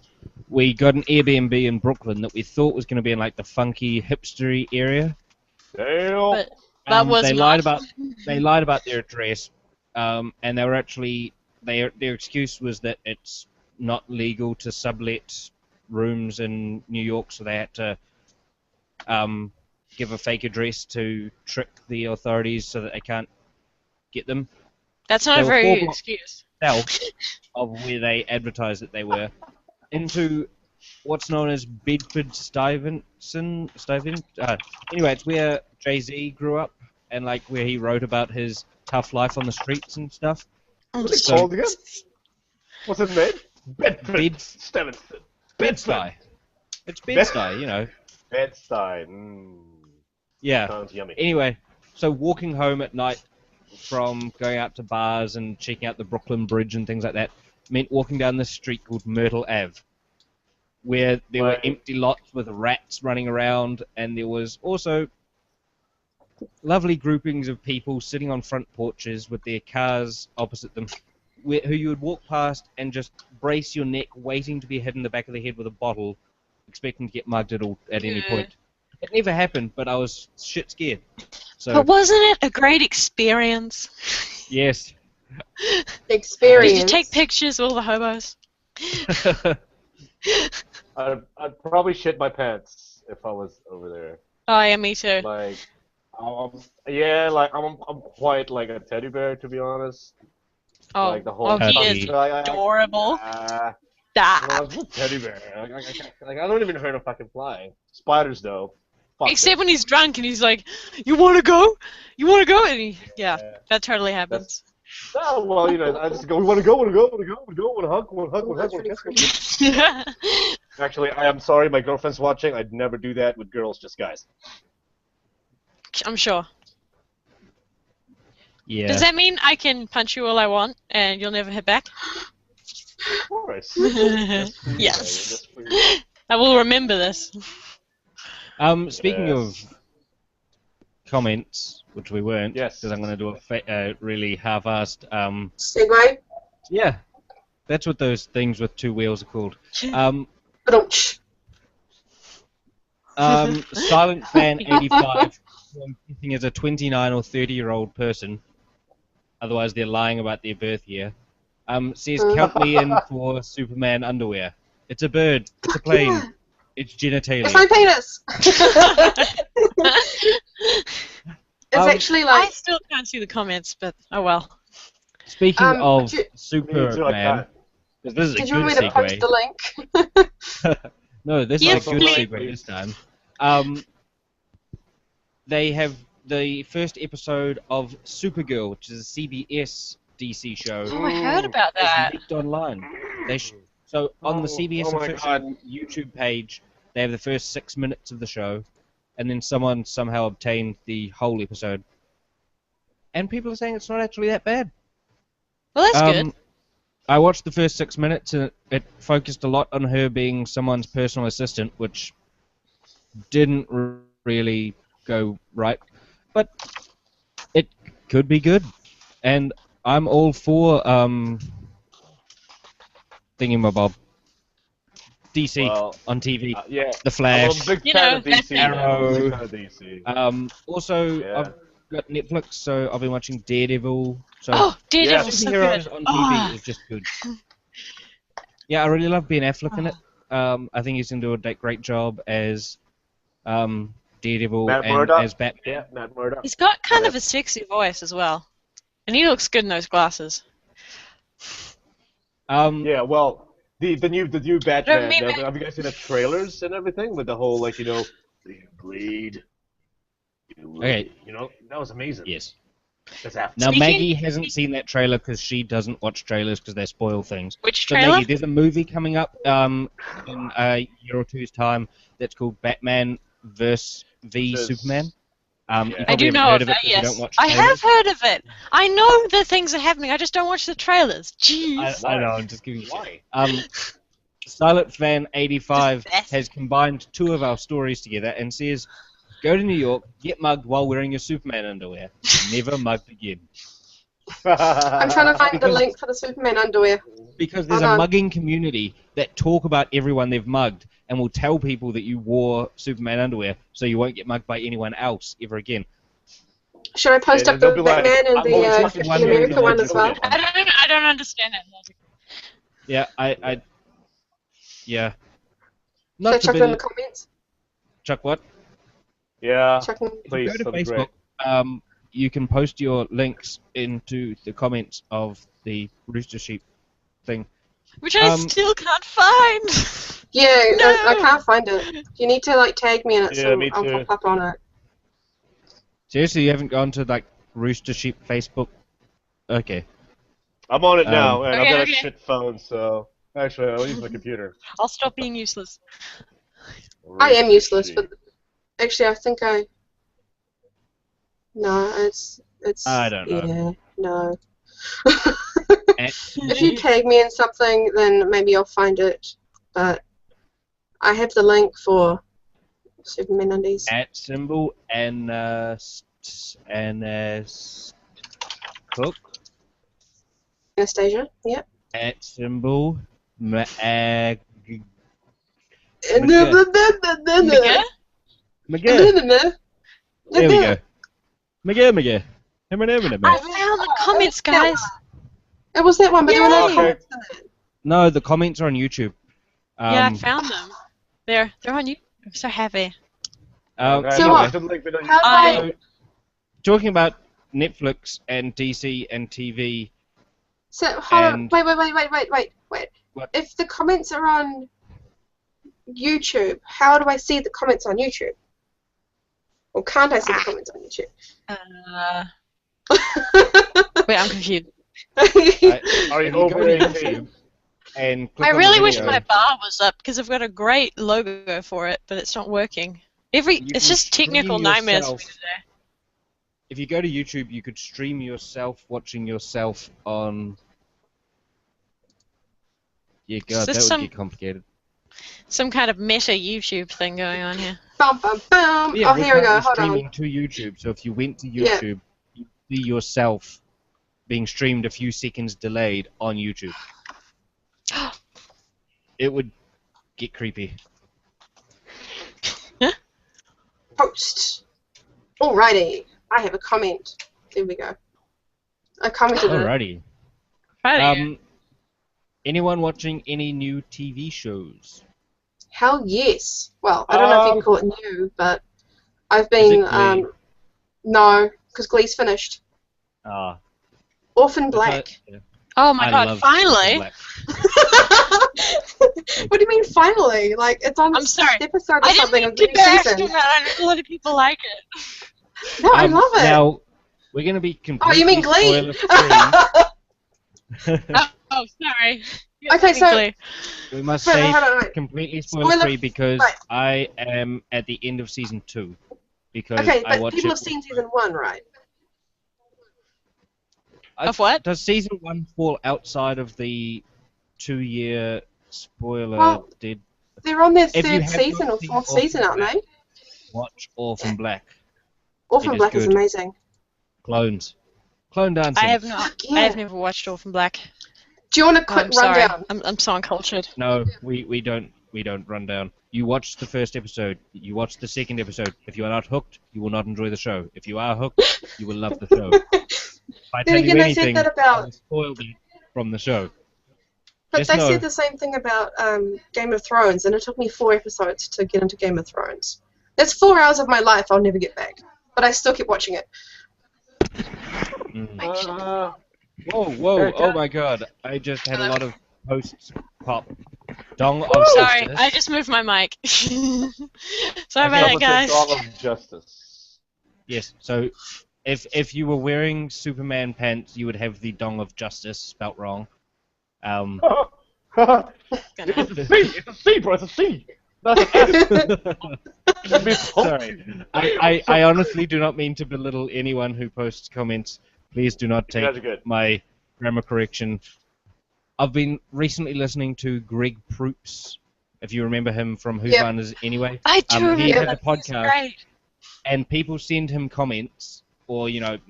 we got an Airbnb in Brooklyn that we thought was going to be in like the funky hipstery area. Damn. But that was they not. lied about their address, and they were actually their excuse was that it's not legal to sublet rooms in New York, so they had to give a fake address to trick the authorities so that they can't get them. That's not They a were very four good blocks excuse. south of where they advertised that they were, into what's known as Bedford-Stuyvesant. Anyway, it's where Jay-Z grew up, and like where he wrote about his tough life on the streets and stuff. What's it So- called again? What's his name? Bedford. Bed- Stevenson. Bed-Stuy. It's Bed-Stuy, you know. Bed-Stuy. Yeah. Sounds yummy. Anyway, so walking home at night from going out to bars and checking out the Brooklyn Bridge and things like that meant walking down this street called Myrtle Ave, where there were Right. empty lots with rats running around, and there was also lovely groupings of people sitting on front porches with their cars opposite them, who you would walk past and just brace your neck, waiting to be hit in the back of the head with a bottle, expecting to get mugged at any Yeah. point. It never happened, but I was shit scared. So But wasn't it a great experience? yes. Experience. Did you take pictures of all the hobos? I'd probably shit my pants if I was over there. Oh yeah, me too. Like, I'm quite like a teddy bear, to be honest. Oh, Like the whole. he Puppy. is adorable. I'm Da. a teddy bear. I don't even hurt if I can fly. Spiders, though. Fuck Except them. when he's drunk and he's like, "You want to go? You want to go?" And yeah, that totally happens. Oh, well, you know, I just go, we want to go, want to hug, want to That's kiss. pretty creepy. Actually, I am sorry, my girlfriend's watching. I'd never do that with girls, just guys. I'm sure. Yeah. Does that mean I can punch you all I want and you'll never hit back? Of course. Yes. Just for you. I will remember this. Speaking Yes. of comments, which we weren't, Yes. because I'm going to do a really half-assed. Segway. Yeah, that's what those things with two wheels are called. Ba-dum-tsh. Silent Fan 85, who I'm guessing is a 29 or 30-year-old person, otherwise they're lying about their birth year, says, "Count me in for Superman underwear. It's a bird. It's a plane. Yeah. It's genitalia." It's my penis. It's actually I like still can't see the comments, but oh well. Speaking of do- Superman, 'cause this is a did you want good me to post segue. the link? No, this Yes, is a good please. segue this time. they have the first episode of Supergirl, which is a CBS DC show. Oh, I heard about that. It's leaked online. So on the CBS my official God. YouTube page, they have the first 6 minutes of the show, and then someone somehow obtained the whole episode. And people are saying it's not actually that bad. Well, that's good. I watched the first 6 minutes, and it focused a lot on her being someone's personal assistant, which didn't really go right. But it could be good. And I'm all for Thingamabob. DC on TV. Yeah. The Flash. I'm a big fan of DC. Arrow. I'm a big fan of DC. Also, Yeah. I've got Netflix, so I've been watching Daredevil. So Oh, Daredevil's so superheroes good. on TV Oh. is just good. Yeah, I really love Ben Affleck in it. I think he's going to do a great job as Daredevil Matt and Murdock? as Batman. Yeah, Matt Murdock. He's got kind of a sexy voice as well. And he looks good in those glasses. Yeah, well, the new Batman. mean that- Have you guys seen the trailers and everything with the whole you bleed. Okay. That was amazing. Yes. That's Affleck. Now, Speaking- Maggie hasn't seen that trailer because she doesn't watch trailers because they spoil things. Which So trailer? Maggie, there's a movie coming up in a year or two's time that's called Batman vs. v Superman. You I probably do haven't know heard of of it that, 'cause you yes. don't watch I trailers. have heard of it. I know the things are happening, I just don't watch the trailers. Jeez. I know, I'm just giving you Why? Silent Fan 85 Just has combined two of our stories together and says, go to New York, get mugged while wearing your Superman underwear. Never mugged again. I'm trying to find the Because- link for the Superman underwear. Because there's Hold a on. mugging community that talk about everyone they've mugged and will tell people that you wore Superman underwear so you won't get mugged by anyone else ever again. Should I post Yeah, up the they'll be like, Batman and I'm the only talking Captain one America reason one I as well? just- I don't understand that logic. Yeah, yeah. Should I Not to chuck it in be... the comments? Chuck what? Yeah, Chuck in... please. Go to that'd be great. Facebook. You can post your links into the comments of the Rooster Sheep thing. Which I still can't find. Yeah, No! I can't find it. You need to tag me in it Yeah, so me I'll too. pop up on it. Seriously, you haven't gone to Rooster Sheep Facebook? Okay. I'm on it now, and Okay, I've got okay. a shit phone, so actually I'll use my computer. I'll stop being useless. I am useless, but actually I think I... No, it's... I don't know. Yeah, no. At, If you tag me in something, then maybe I'll find it. But I have the link for Superman undies. at symbol and Cook Anastasia, yep. at symbol mag Yeah? McGee. There we go. McGee. I found the comments, guys. It was that one, but there were no Yay! comments in it. No, the comments are on YouTube. Yeah, I found them. They're on you. I'm so happy. So anyway, what? Should link it on How do I- so, talking about Netflix and DC and TV. So, hold on. And- Wait. What? If the comments are on YouTube, how do I see the comments on YouTube? Or can't I see the comments on YouTube? Wait, I'm confused. Are you If you go over to 18? YouTube and click I on the really wish video, my bar was up because I've got a great logo for it, but it's not working. You It's can just technical stream nightmares for me yourself. today. If you go to YouTube, you could stream yourself watching yourself on. Yeah, God, this that would some- get complicated. Some kind of meta YouTube thing going on here. Bum, bum, bum. Yeah, Oh, here we go. currently Hold streaming on. to YouTube, so if you went to Yeah. YouTube, you'd see yourself being streamed a few seconds delayed on YouTube. It would get creepy. Post. Alrighty. I have a comment. There we go. I commented it. Alrighty. Anyone watching any new TV shows? Hell yes. Well, I don't know if you can call it new, but I've been, Is it Glee? no, because Glee's finished. Ah, Orphan Black. Oh my I god, love finally! Black. What do you mean finally? Like, it's on I'm sorry. episode or I didn't something mean of to the bash season. on that. I know a lot of people like it. No, I love it. Now, we're going to be completely you mean Glee? spoiler-free. Oh, sorry. Okay, so We must Wait, say hold on, wait. completely spoiler-free because right. I am at the end of season 2. Because Okay, I but watch people it have seen season 1, right? Of what? Does season 1 fall outside of the 2-year spoiler? Well, they're on their If you third have season not or seen fourth Orphan season, aren't Black, they? Watch Orphan Black. Orphan It is Black is good. amazing. Clones. Clone dancing. I have not. Yeah. I have never watched Orphan Black. Do you want a No, quick I'm sorry. rundown? I'm so uncultured. No, we don't run down. You watch the first episode. You watch the second episode. If you are not hooked, you will not enjoy the show. If you are hooked, you will love the show. If I Then tell again, you they said anything, that I about. will spoil it from the show. But Just they know. said the same thing about Game of Thrones, and it took me 4 episodes to get into Game of Thrones. That's 4 hours of my life I'll never get back. But I still keep watching it. Whoa! Oh my God! I just had a lot of posts pop. Dong of Sorry, Justice. I just moved my mic. Sorry Okay. about that, guys. Dawn of Justice. Yes. So, if you were wearing Superman pants, you would have the Dong of Justice spelt wrong. It's a C! It's a C, bro! It's a C! That's an S! Sorry. I honestly do not mean to belittle anyone who posts comments. Please do not You guys are take good. my grammar correction. I've been recently listening to Greg Proops, if you remember him from Who Yep. Runners Anyway. I do He remember has a that. podcast, Great. and people send him comments or fan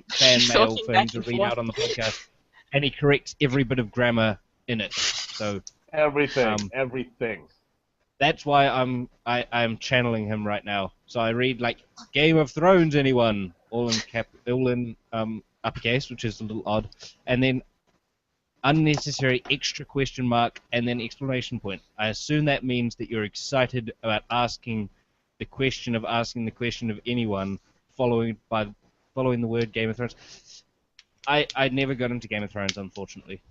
mail Talking for him back to and read forth. out on the podcast, and he corrects every bit of grammar in it. So Everything. Everything. that's why I'm channeling him right now. So I read like Game of Thrones, anyone, all in uppercase, which is a little odd, and then unnecessary extra question mark and then exclamation point. I assume that means that you're excited about asking the question of anyone, following the word Game of Thrones. I never got into Game of Thrones, unfortunately.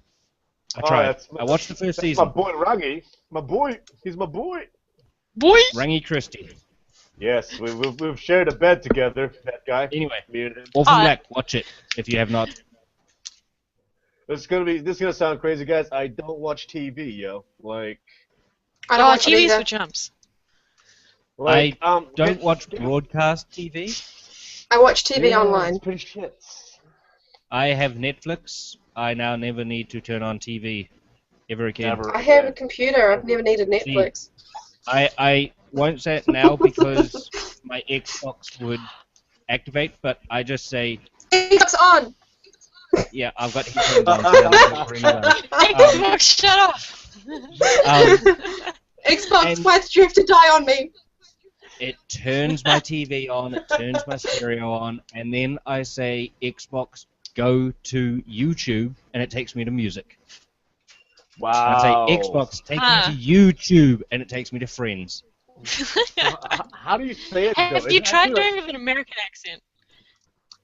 I tried. I watched the first That's season. my boy Rangi. My boy. He's my boy. Boy! Rangi Christie. Yes, we've shared a bed together, that guy. Anyway, Me and him. Orphan Black, watch it if you have not. This is gonna sound crazy, guys. I don't watch TV, yo. Like, I don't Oh, watch it TV's either. for chumps. Don't watch broadcast TV. I watch TV yeah, online. It's pretty shit. I have Netflix. I now never need to turn on TV ever again. Never. I have a computer. I've never needed Netflix. I won't say it now because my Xbox would activate, but I just say, Xbox on! yeah, I've got headphones on, so I'm not ring around. Xbox, shut off! Xbox, and- why did you have to die on me? It turns my TV on, it turns my stereo on, and then I say, Xbox, go to YouTube, and it takes me to music. Wow. I say, Xbox, take me to YouTube, and it takes me to Friends. How do you say it? Have though? you It's tried actually doing it with an American accent?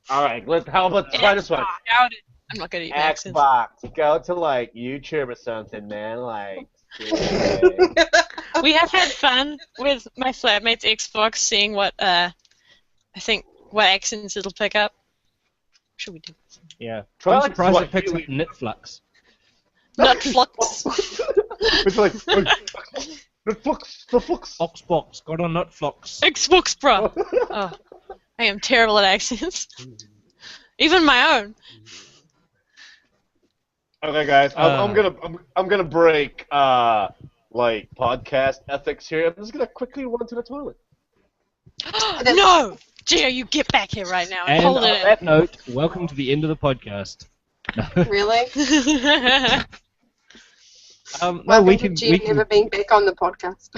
All right. How about try this one? Doubt it. I'm not good at accents. Xbox. Go to like YouTube or something, man. Like. Yeah. We have had fun with my flatmate's Xbox, seeing what what accents it'll pick up. What should we do? Yeah. Try I'm like surprised what it picks up Kiwi- Netflix. Nutflux. It's like the flux. Xbox, got on Netflix. Xbox, bro. Oh, I am terrible at accents. Even my own. Okay, guys, I'm gonna break like podcast ethics here. I'm just gonna quickly run to the toilet. No! Gio, you get back here right now and And hold on it that note, welcome to the end of the podcast. Really? in. No, we can. Gio never been back on the podcast.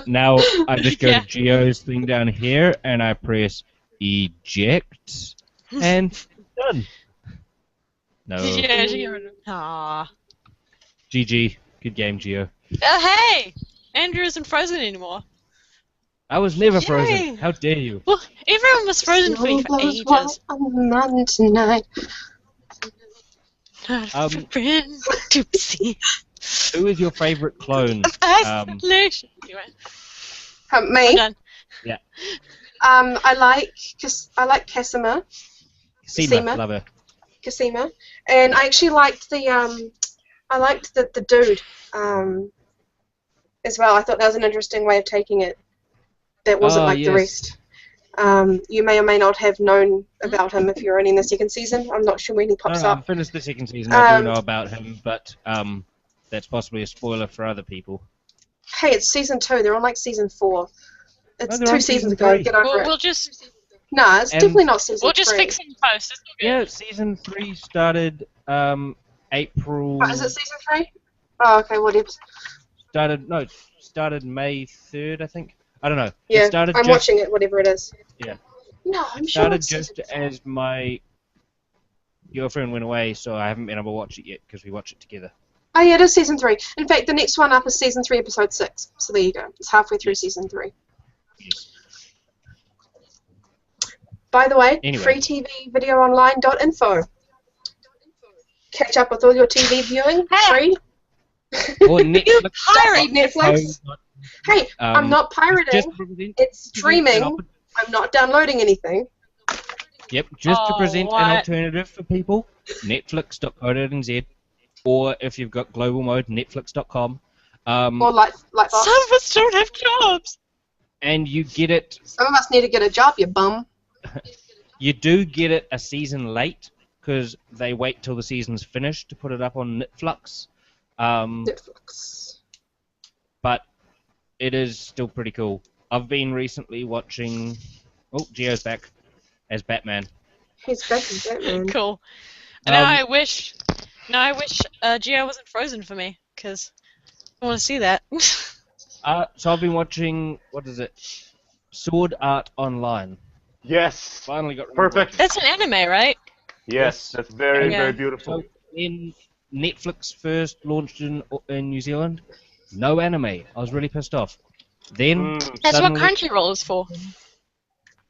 Now I just go Yeah. to Geo's thing down here, and I press eject, and done. No. Yeah, Gio. Aww. GG. Good game, Geo. Hey! Andrew isn't frozen anymore. I was never Yay. frozen. How dare you? Well, everyone was frozen for you for Blows ages. white on the mountain tonight. Friend, Toopsie. Who is your favorite clone? Isolation. Anyway, Me? I'm done. Yeah. I like Casimir. Seema, love her. Casimir, and I actually liked the dude as well. I thought that was an interesting way of taking it. That wasn't like the rest. You may or may not have known about him if you're only in the second season. I'm not sure when he pops up. I've finished the second season. I do know about him, but that's possibly a spoiler for other people. Hey, it's season 2. They're on like season 4. It's they're 2 on seasons season ago. 3. Get over it. We'll just Nah, it's definitely not season 3. we'll just fix it in post. It's all good. Yeah, season 3 started April. Oh, is it season 3? Oh, okay. What episode? Started May 3rd, I think. I don't know. Yeah, It started I'm watching it. Whatever it is. Yeah. No, I'm sure Started it's just season 3. as my girlfriend went away, so I haven't been able to watch it yet because we watch it together. Oh yeah, it is season 3. In fact, the next one up is season 3, episode 6. So there you go. It's halfway through season 3. Yes. By the way, Anyway. freetvvideoonline.info. Catch up with all your TV viewing. Hey! Free. Or Netflix. Pirate Netflix. Hey, I'm not pirating. Just to present- It's streaming. I'm not downloading anything. Yep, just to present an what? alternative for people, netflix.co.nz, or if you've got global mode, netflix.com. Or Lightbox. Some of us don't have jobs. And you get it, Some of us need to get a job, you bum. you do get it a season late, because they wait till the season's finished to put it up on Netflix. Netflix. But it is still pretty cool. I've been recently watching... Oh, Geo's back as Batman. He's back in Batman. Cool. And now I wish Geo wasn't frozen for me, because I want to see that. So I've been watching, what is it? Sword Art Online. Yes. Finally got Perfect. That's an anime, right? Yes, that's very, Yeah. very beautiful. So when Netflix first launched in New Zealand, no anime. I was really pissed off. Then That's what suddenly Crunchyroll is for.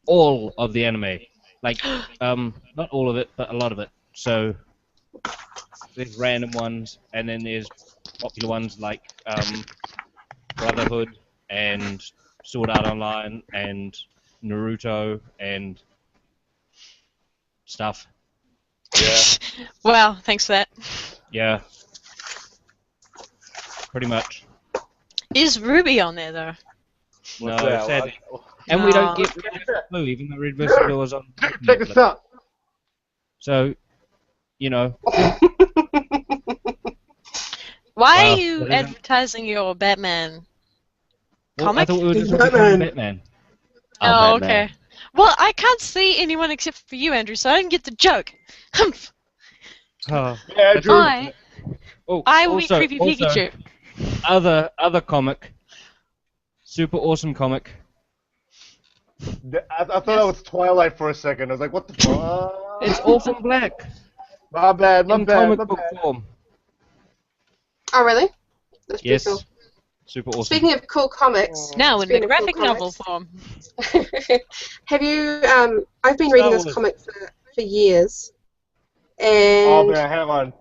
all of the anime, like not all of it, but a lot of it. So there's random ones, and then there's popular ones like Brotherhood and Sword Art Online and Naruto and stuff. Yeah. Wow, thanks for that. Yeah, pretty much. Is Ruby on there though? No, What's that? sadly. And we don't No. get Red vs. Blue, even though Red vs. Blue was on Check this Netflix. out. So, you know, Why Wow, are you what is it? advertising your Batman? well, I Comic? thought we were just Batman. talking about Batman. Oh, okay. Well, I can't see anyone except for you, Andrew, so I didn't get the joke. Humph. Oh. Yeah, Drew. Oh, I will be also- Creepy also, Pikachu. Other comic, super awesome comic. I thought that was Twilight for a second. I was like, what the fuck? It's Orphan Black My bad, my in bad, comic my book bad. form. Oh, really? That's pretty Yes, cool. super awesome. Speaking of cool comics, Now in the speaking of cool graphic novel comics, form. have you? I've been reading this Wars. comic for years, Oh and man, hang on.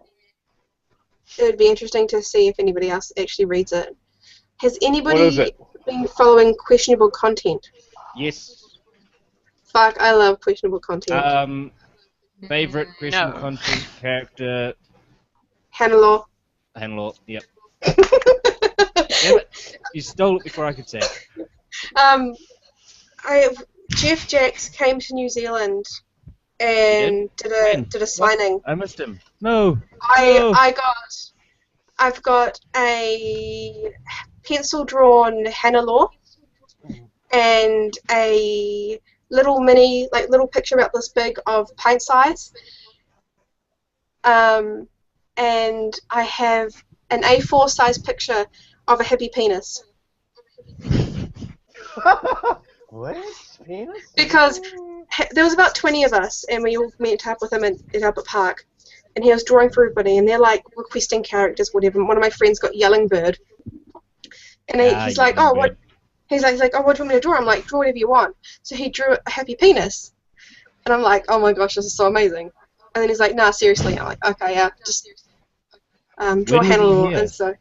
it would be interesting to see if anybody else actually reads it. Has What is anybody it? been following questionable content? Yes. Fuck, I love questionable content. Favorite question No. content character, Hannah Hanlor. Yep. Damn it! You stole it before I could say it. Jeff Jacks came to New Zealand and When? did a signing. I missed him. No. No. I've got a pencil drawn Hannah and a little little picture about this big of pint size. And I have an A4 size picture of a hippie penis. What? Penis? Because there was about 20 of us, and we all met up with him at Albert Park, and he was drawing for everybody, and they're like requesting characters, whatever. And one of my friends got Yelling Bird, and he's like, Yelling "Oh, what?" Bird. He's like, "Oh, what do you want me to draw?" I'm like, "Draw whatever you want." So he drew a happy penis, and I'm like, "Oh my gosh, this is so amazing." And then he's like, "Nah, seriously." I'm like, "Okay, yeah, just draw When was he Hannah," here? and so.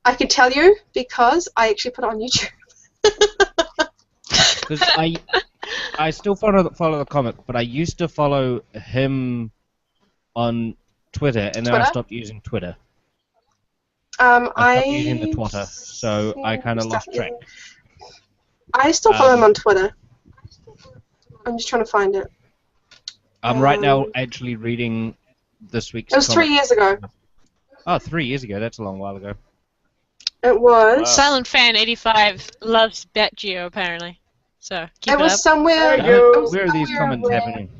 I can tell you because I actually put it on YouTube. Because I still follow the comic, but I used to follow him on Twitter, and then I Twitter? stopped using Twitter. I I stopped using the Twitter, so I kind of lost track. I still follow him on Twitter. I'm just trying to find it. I'm right now actually reading this week's It was comic. 3 years ago. Oh, 3 years ago. That's a long while ago. It was. Wow. Silent Fan 85 loves Bat Geo apparently. So keep it It was up. somewhere. There you it go. was Where are these somewhere comments where- happening?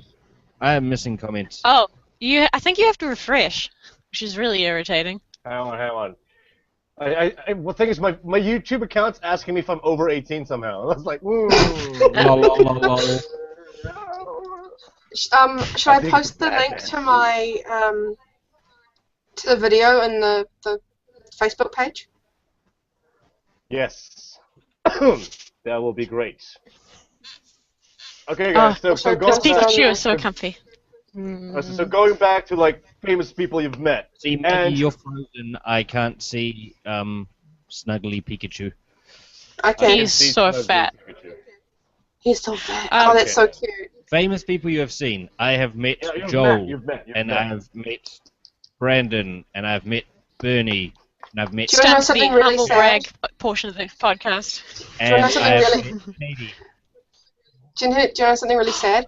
I am missing comments. Oh, I think you have to refresh, which is really irritating. Hang on. Well, the thing is, my YouTube account's asking me if I'm over 18 somehow. I was like, ooh. Lol, lol, lol, lol. Should I think post the it's link bad. to my to the video in the Facebook page? Yes. That will be great. Okay, guys. So also going This Go back, Pikachu is so comfy. so going back to like famous people you've met. See, Maggie, And- you're frozen. I can't see Snuggly Pikachu. Okay. He's so fat. He's so fat. Um, Oh, that's so cute. Famous people you have seen. I have met Yeah, Joel, You've met. and I have met Brandon, and I've met Bernie, and I've met Do you wanna know Stands to be something really humble sad? brag portion of the podcast. you wanna know and something I have really- met Katie. Do you know something really sad?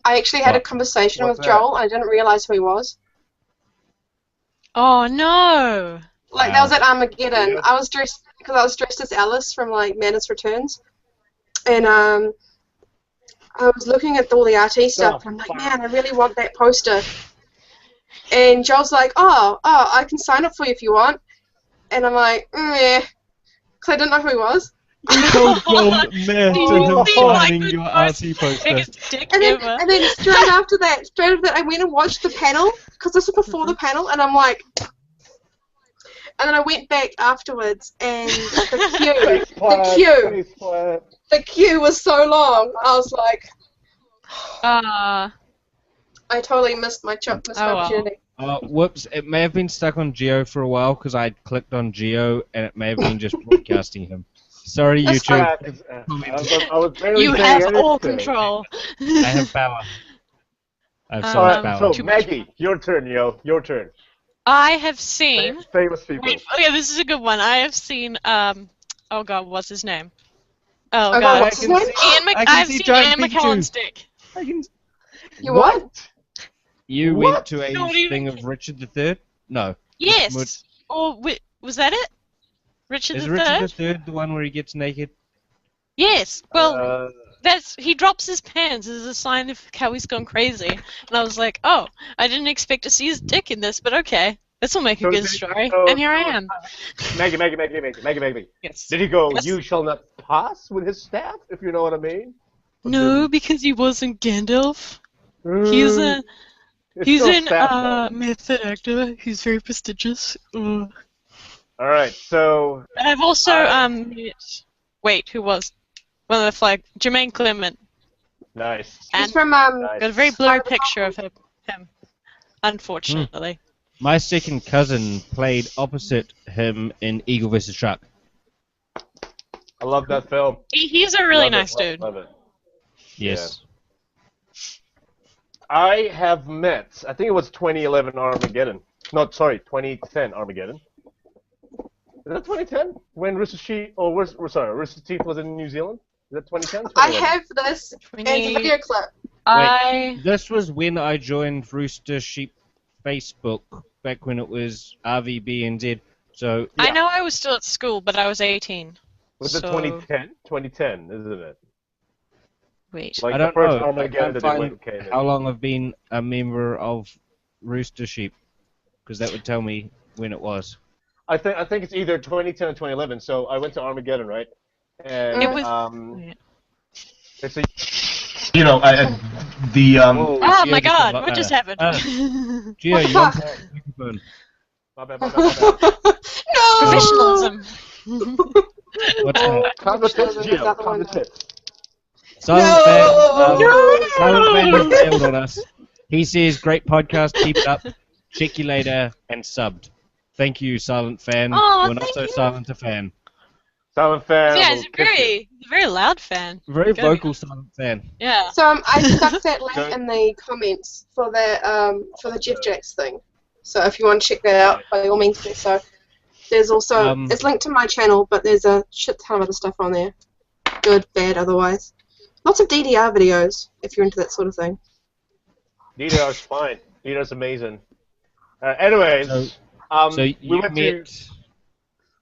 I actually had a What? conversation What's with that? Joel. I didn't realize who he was. Oh no! Like Wow. that was at Armageddon. Yeah. I was dressed as Alice from like Madness Returns, and I was looking at all the RT stuff, and I'm like, man, I really want that poster. And Joel's like, oh, I can sign up for you if you want. And I'm like, yeah, because I didn't know who he was. You told Joel Matt You to seem like signing the your most RT poster. biggest dick And then, ever. and then straight after that, I went and watched the panel, because this was before the panel, and I'm like, and then I went back afterwards, and the queue was so long. I was like, I totally missed my Oh, well. opportunity. Whoops, it may have been stuck on Geo for a while because I clicked on Geo and it may have been just broadcasting him. Sorry, That's YouTube. I was barely You saying have all anything. control. I have power. I have so All much right, power. So Too much. Maggie, your turn, your turn. I have seen. Famous people. Wait, oh yeah, this is a good one. I have seen. Oh god, what's his name? Oh Oh, god. what's his name? I can I've see seen giant Ian Pikachu. McKellen's dick. You what? You What? went to a Not even- thing of Richard III? No. Yes. Or was that it? Richard Is the Richard Third? III the one where he gets naked? Yes. Well, Uh, he drops his pants as a sign of how he's gone crazy, and I was like, oh, I didn't expect to see his dick in this, but okay, this will make a So good did- story, so- and here I am. Maggie. Yes. Did he go, Yes. you shall not pass with his staff, if you know what I mean? No, because he wasn't Gandalf. He's a It's he's still an staff, though. method actor. He's very prestigious. Alright, so... And I've also met, wait, who was one of the flag? Jermaine Clement. Nice. He's And from Nice. got a very blurry Spider-Man. picture of him. Unfortunately. My second cousin played opposite him in Eagle vs. Shark. I love that film. He's a really Love it, nice dude. Love it. Yes. I have met, I think it was 2011 Armageddon. No, sorry, 2010 Armageddon. Is that 2010? When Rooster Teeth was in New Zealand? Is that 2010? I have this as a video clip. This was when I joined Rooster Sheep Facebook, back when it was RVBNZ. So, I know I was still at school, but I was 18. Was it So- 2010? 2010, isn't it? Wait. Like I the don't first know. I Armageddon can't that find it came in. how long I've been a member of Rooster Sheep, because that would tell me when it was. I think it's either 2010 or 2011. So I went to Armageddon, right? And It was- it's a the Oh Gio my just god, got what just better. happened? Gio, What the you want fuck? the microphone? My bad. No! Professionalism. What's that? Calm the tits, Is Gio. that the Calm the one? tits. Silent No! Silent Fan has bailed on us. He says, great podcast, keep it up. Check you later, and subbed. Thank you, silent fan. Oh, You're not thank so you. silent a fan. Silent fan. Yeah, we'll he's a kiss you. very loud fan. Very Gotta be vocal silent fan. Yeah. So I stuck that link Don't- in the comments for the Jeff Jacks thing. So if you want to check that out, by all means do so. There's also it's linked to my channel, but there's a shit ton of other stuff on there. Good, bad, otherwise. Lots of DDR videos if you're into that sort of thing. DDR's fine. DDR's amazing. Anyways, So you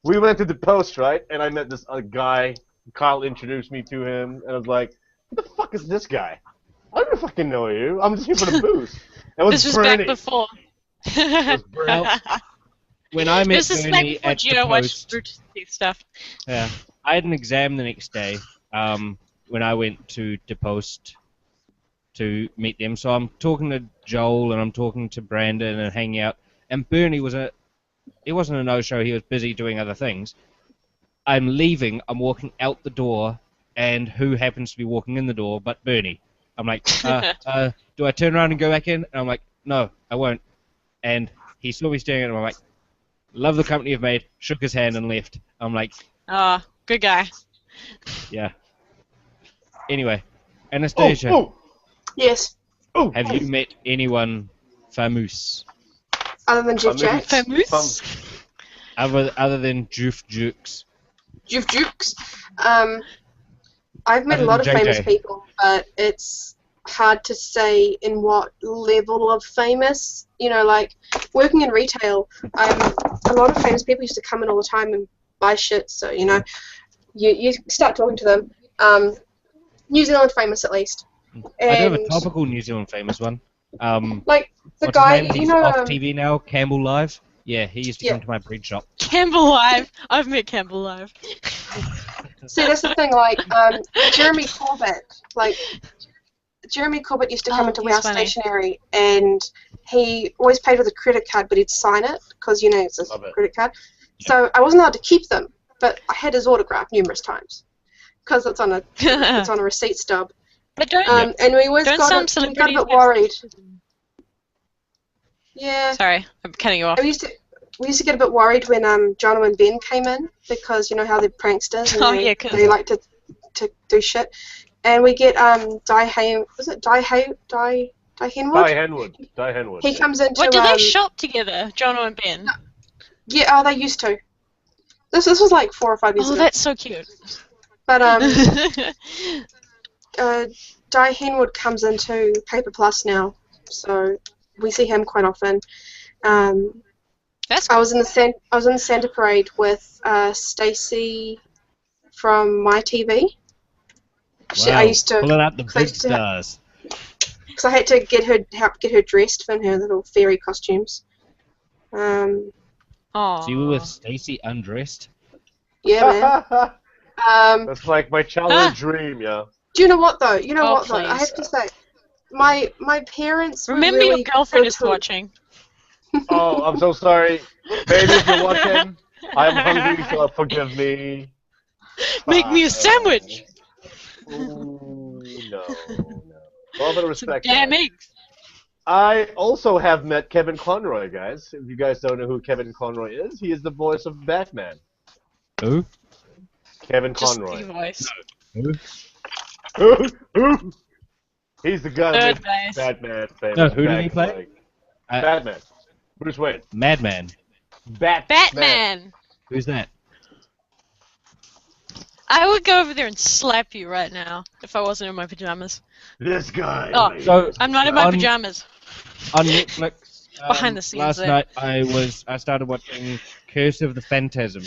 we went to the post, right? And I met this other guy. Kyle introduced me to him, and I was like, "What the fuck is this guy? I don't fucking know you. I'm just here for the booze." It was This was Bernie. back before. It was Bernie. when I met This is back Bernie before at the Gio watched post, Root stuff. yeah, I had an exam the next day. When I went to the post to meet them, so I'm talking to Joel and I'm talking to Brandon and hanging out. And Bernie he wasn't a no-show. He was busy doing other things. I'm leaving. I'm walking out the door, and who happens to be walking in the door but Bernie? I'm like, do I turn around and go back in? And I'm like, no, I won't. And he saw me staring at him. I'm like, love the company you've made. Shook his hand and left. I'm like, Oh, good guy. yeah. Anyway, Anastasia, Oh, Yes. oh, have you met anyone famous Other than Jeff Jacks. Famous. other than Joof Jukes? Jeff Jukes. I've met Other a lot of than famous JJ. people, but it's hard to say in what level of famous. You know, like working in retail, a lot of famous people used to come in all the time and buy shit. So you know, you start talking to them. New Zealand famous at least. I do have a And topical New Zealand famous one. like the What's guy, his name? you He's know, off TV now. Campbell Live. Yeah, he used to Yeah. come to my breed shop. Campbell Live. I've met Campbell Live. see that's the thing. Like Jeremy Corbett, Jeremy Corbett used to come Oh, into he's Wow funny. Stationery, and he always paid with a credit card, but he'd sign it because you know it's a Love it. credit card. So I wasn't allowed to keep them, but I had his autograph numerous times because it's on a receipt stub. But don't And we always don't got some we got a celebrities bit get- worried. Yeah, Sorry, I'm cutting you off. we used to get a bit worried when Jono and Ben came in because you know how they're pranksters and Oh, yeah, 'cause- they like to do shit. And we get Di Henwood? Die Henwood. He comes into What, do they shop together, Jono and Ben? yeah, oh they used to. This was like 4 or 5 years Oh, ago. that's so cute. But Di Henwood comes into Paper Plus now, so we see him quite often. That's I was in the Santa Parade with Stacey from My TV. I used to pulling out the I big used to stars. because I had to help get her dressed in her little fairy costumes. Aww. So you were with Stacy undressed? Yeah, man. That's like my childhood dream, yeah. Do you know what though? Oh, I please. have to say, my parents were Remember really your girlfriend is good who- watching. Oh, I'm so sorry. Baby, if you're watching, I'm hungry, so forgive me. Make me a sandwich. Ooh, no. All the respect. Damn guys. eggs. I also have met Kevin Conroy, guys. If you guys don't know who Kevin Conroy is, he is the voice of Batman. Who? Kevin Just Conroy. your voice. Who? Who? He's the guy that Third made base. Batman famous. No, who did he back, play? like, Uh, Batman. Bruce Wayne. Madman. Batman. Who's that? I would go over there and slap you right now if I wasn't in my pajamas. This guy. Oh. So I'm not in my On- pajamas. on Netflix Behind the scenes last there. night I started watching Curse of the Phantasm,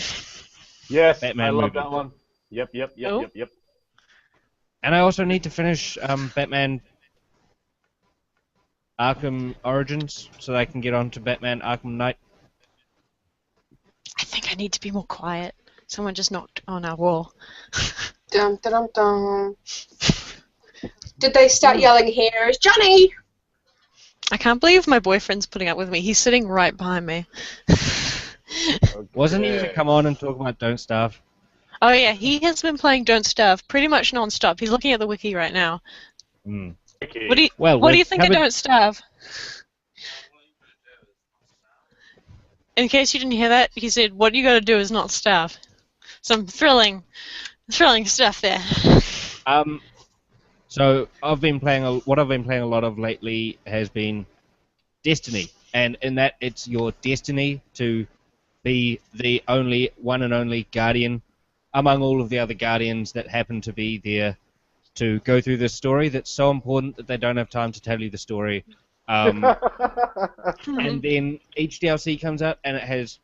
Yes, Batman I love movie. that one. Yep. Oh. and I also need to finish Batman Arkham Origins so that I can get on to Batman Arkham Knight. I think I need to be more quiet. Someone just knocked on our wall. Dum, dum, dum. Did they start yelling, "Here's Johnny"? I can't believe my boyfriend's putting up with me. He's sitting right behind me. Wasn't he Okay. to come on and talk about Don't Starve? Oh yeah, he has been playing Don't Starve pretty much non-stop. He's looking at the wiki right now. Hmm. Okay. What do you Well, What do we've you think of covered- Don't Starve? in case you didn't hear that, he said, "What you got to do is not starve." Some thrilling stuff there. So I've been playing what I've been playing a lot of lately has been Destiny, and in that it's your destiny to be the one and only guardian among all of the other guardians that happen to be there to go through this story that's so important that they don't have time to tell you the story. And then each DLC comes out and it has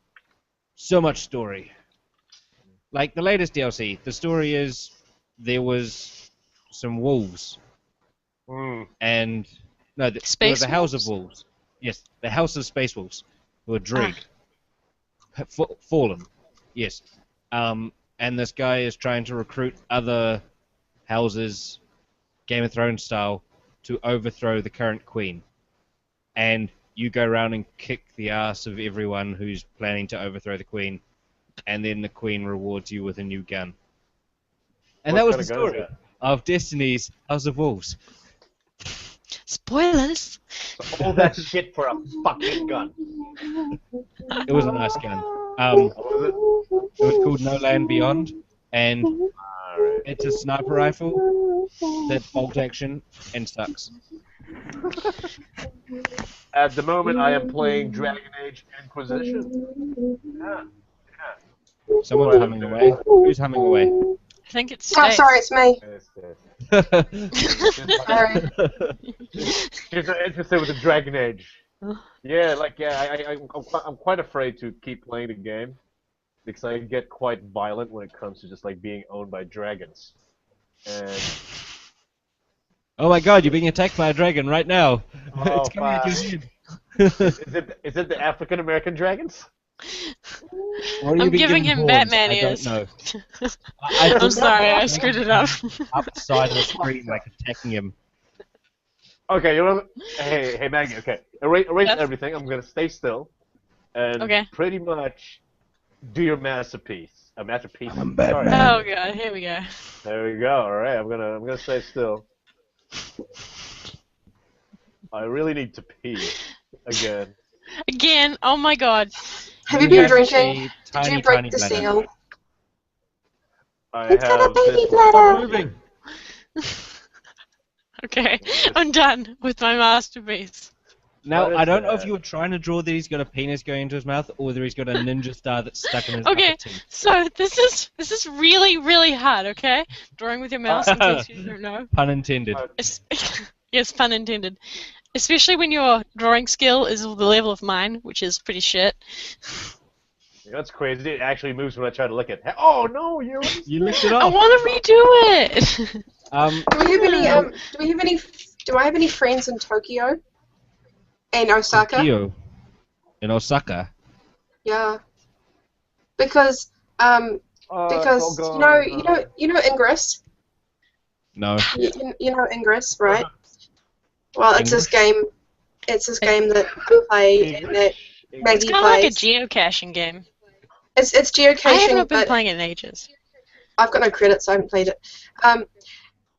so much story. Like the latest DLC, the story is there was some wolves. And no, there was a house of wolves. Yes, the house of space wolves who were Dreeg. Fallen. Yes. And this guy is trying to recruit other houses, Game of Thrones style, to overthrow the current queen. And you go around and kick the ass of everyone who's planning to overthrow the queen, and then the queen rewards you with a new gun. And that was the story of Destiny's House of Wolves. Spoilers. All that shit for a fucking gun. It was a nice gun. It was called No Land Beyond, and it's a sniper rifle that's bolt action and sucks. At the moment, I am playing Dragon Age Inquisition. Yeah. Someone's humming away. Who's humming away? I think it's. Oh, sorry, it's me. Sorry. She's not interested with the Dragon Age. Yeah, I'm quite afraid to keep playing the game because I get quite violent when it comes to just like being owned by dragons. And Oh my god, you're being attacked by a dragon right now. Oh, It's coming at your head. is it the African American dragons? Or are you I'm being giving given him horns? Batman I ears. don't know. I'm sorry, I screwed it up. Upside of the screen, like attacking him. Okay, you know. Hey, Maggie. Okay, erase Yes? everything. I'm gonna stay still, and Okay. pretty much do your masterpiece. A masterpiece. I'm Sorry. Batman. Oh god, here we go. There we go. All right, I'm gonna stay still. I really need to pee again. Again, oh my god. Have you been have drinking? a Did tiny, you break tiny the bladder. seal? I It's got a have baby this bladder. Stop moving. Okay, I'm done with my masterpiece. Now, What is I don't know that? if you were trying to draw that he's got a penis going into his mouth, or whether he's got a ninja star that's stuck in his Okay, upper teeth. so this is really hard, okay? Drawing with your mouse in case you don't know. Pun intended. Es- yes, pun intended. Especially when your drawing skill is the level of mine, which is pretty shit. That's crazy. It actually moves when I try to lick it. Oh no, you're. You licked it I off. want to redo it. Do I have any friends in Tokyo? And Osaka? Tokyo. In Osaka. Yeah. Because you know Ingress? No. You know Ingress, right? Well, it's this game. It's this game that I play and that It's Maggie kind of like a plays. geocaching game. It's I geocaching, haven't been but playing it in ages. I've got no credits, so I haven't played it.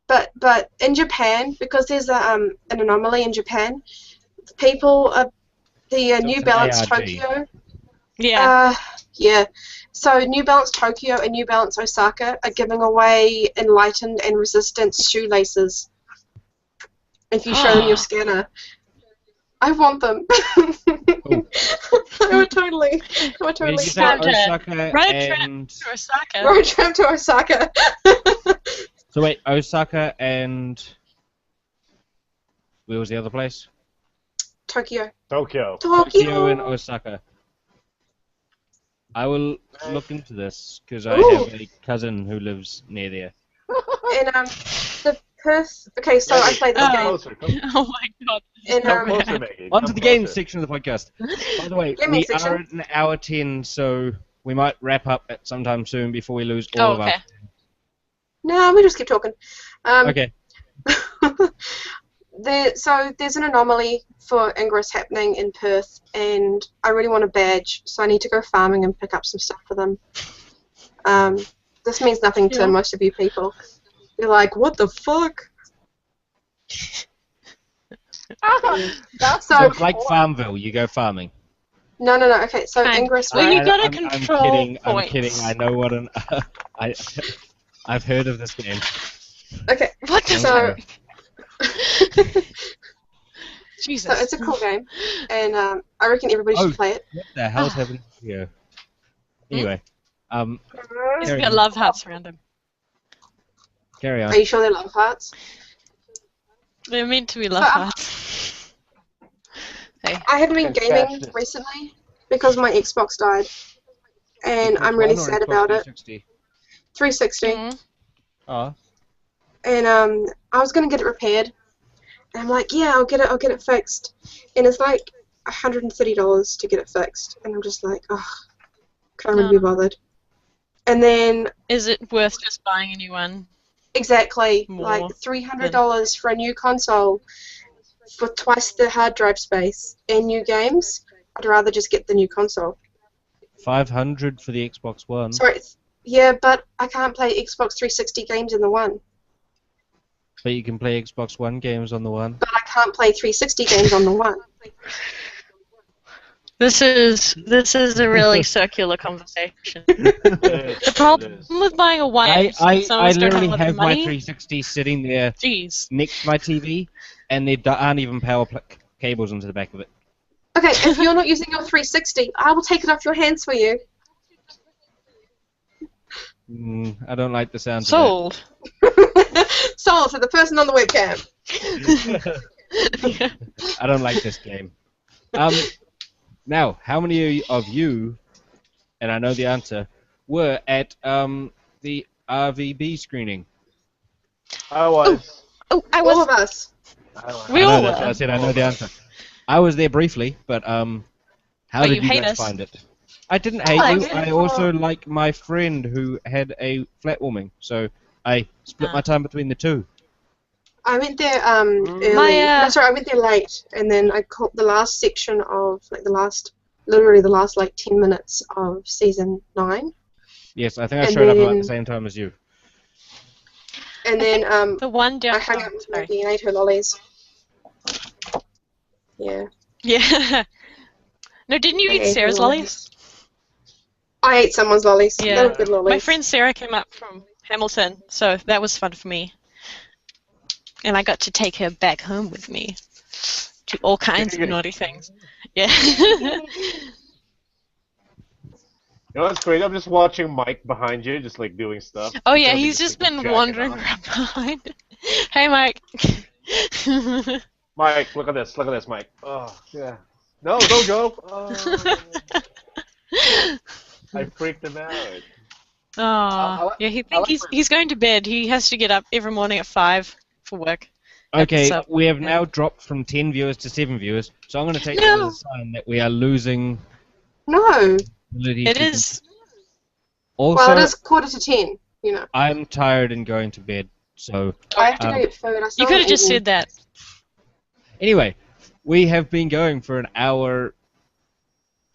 But in Japan, because there's an anomaly in Japan, people the So New it's an Balance ARG. Tokyo. Yeah. Yeah. So New Balance Tokyo and New Balance Osaka are giving away enlightened and resistance shoelaces. If you show them your scanner. I want them. I would totally Where did you say Time to Osaka road trip. and... To Osaka. road trip to Osaka. So wait, Osaka and... Where was the other place? Tokyo. Tokyo. Tokyo and Osaka. I will look into this, because I Ooh. have a cousin who lives near there. And the Perth. Okay, so I play this Come game. closer. Oh my god. And Come closer, Maggie. On to Come the games closer. section of the podcast. By the way, Gaming we section? are at an hour 10, so we might wrap up at sometime soon before we lose all Oh, of okay. no, we just keep talking. Okay. So there's an anomaly for Ingress happening in Perth, and I really want a badge, so I need to go farming and pick up some stuff for them. This means nothing to Yeah. most of you people. You're like, what the fuck? So So it's like Farmville, you go farming. No. Okay, so Fine. Ingress. Well, you gotta I'm control kidding. I'm points. kidding. I know what an. I've heard of this game. Okay, What the so Jesus. so it's a cool game, and I reckon everybody should play it. What the hell's happening here? Anyway, He's carry got on. love hearts around him. Carry on. Are you sure they're love hearts? They're meant to be love hearts. Hey. I haven't been gaming Fantastic. recently because my Xbox died, and Xbox I'm really One or sad Xbox about it. 360? 360, Oh. and I was gonna get it repaired, and I'm like, yeah, I'll get it fixed, and it's like $130 to get it fixed, and I'm just like, oh, can't really be bothered. And then Is it worth just buying a new one? exactly More like $300 for a new console for twice the hard drive space and new games. I'd rather just get the new console. 500 for the Xbox One. Sorry, yeah, but I can't play Xbox 360 games in the one. But you can play Xbox One games on the one. But I can't play 360 games on the one. This is a really circular conversation. The problem with buying a one is I some of us don't literally have have the my money. 360 sitting there Jeez. next to my TV, and there aren't even power cables into the back of it. Okay, if you're not using your 360, I will take it off your hands for you. I don't like the sound Sold. Sold to the person on the webcam. of that. I don't like this game. Now, how many of you, and I know the answer, were at the RVB screening? I was. Oh, I All was. of us. We I all know, that's why I were. said I know the answer. I was there briefly, but how But did you you hate guys us. find it? I didn't hate I you. liked it. I also like my friend who had a flat warming, so I split my time between the two. I went there early. My, No, sorry, I went there late, and then I caught the last section of literally the last like 10 minutes of season 9, Yes, I think I And showed up about then- the same time as you. and then The one I down. hung out with Sorry. Maggie and ate her lollies. Yeah. Yeah. No, didn't you I eat ate Sarah's her lollies? I ate someone's lollies. They Yeah. were good lollies. My friend Sarah came up from Hamilton, so that was fun for me. And I got to take her back home with me to all kinds of naughty things. Yeah. You know what's great? I'm just watching Mike behind you, just like doing stuff. Oh yeah, Pretending he's to just take been his jacket wandering off. around behind. Hey, Mike. Mike, look at this, Mike. Oh, yeah. No, don't go. Oh. I freaked him out. Oh, yeah. He think he's going to bed. He has to get up every morning at 5 for work. Okay, So- we have now dropped from 10 viewers to 7 viewers, so I'm going to take that No. as a sign that we are losing No. ability It to- is. Also, Well, it is 9:45, you know. I'm tired and going to bed, so... I have to go get food. I still You could have haven't just eaten. said that. Anyway, we have been going for an hour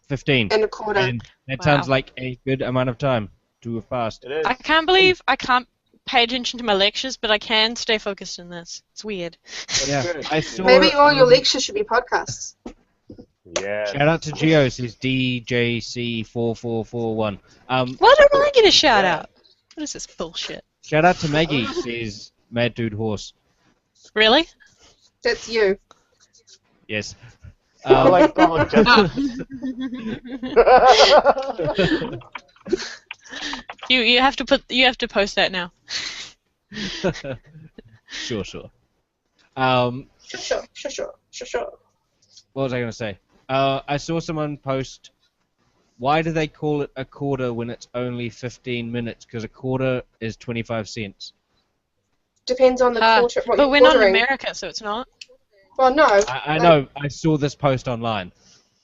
15, And a quarter. and that Wow. sounds like a good amount of time to have passed. It is. I can't believe I can't pay attention to my lectures, but I can stay focused in this. It's weird. Yeah, good. I saw... Maybe all your lectures should be podcasts. Yeah. Shout out to Geo, says DJC4441. Why don't I get a shout out? What is this bullshit? Shout out to Maggie, says Mad Dude Horse. Really? That's you. Yes. I like Donald Jefferson. You have to post that now. Sure. Sure. What was I going to say? I saw someone post, why do they call it a quarter when it's only 15 minutes? Because a quarter is 25 cents. Depends on the quarter. What but you're we're not in quartering. America, so it's not. Well, no. I know, I saw this post online.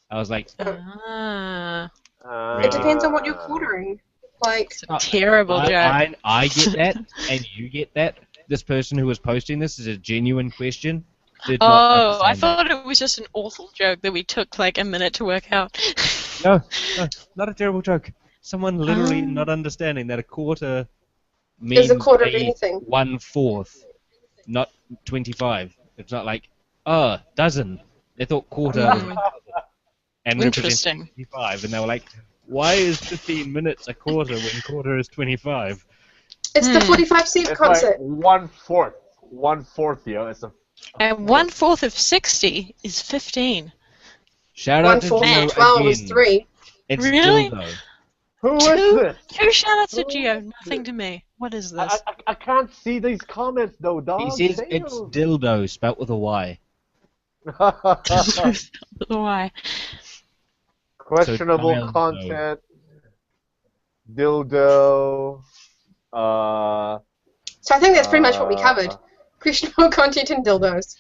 I was like, Ah, It depends on what you're quartering. Like, terrible joke. I get that, and you get that. This person who was posting this is a genuine question. Did not Oh, I understand thought it was just an awful joke that we took like a minute to work out. that. No, not a terrible joke. Someone literally not understanding that a quarter means is a quarter of anything. 1/4, not 25. It's not like, dozen. They thought quarter. and represented Interesting. 25, and they were like, why is 15 minutes a quarter when quarter is 25? It's the 45-cent It's concert. like 1/4. 1/4, yo. It's a. And 1/4 of 60 is 15. Shout out to 1/4 Geo of 12 is again. 3. It's Really? dildo. Who is Two, this? two shoutouts to Geo, nothing to me. What is this? I can't see these comments though, dog. He says it's dildo, spelt with a Y. Why? Questionable So, content. Dildo. So I think that's pretty much what we covered. Questionable content and dildos.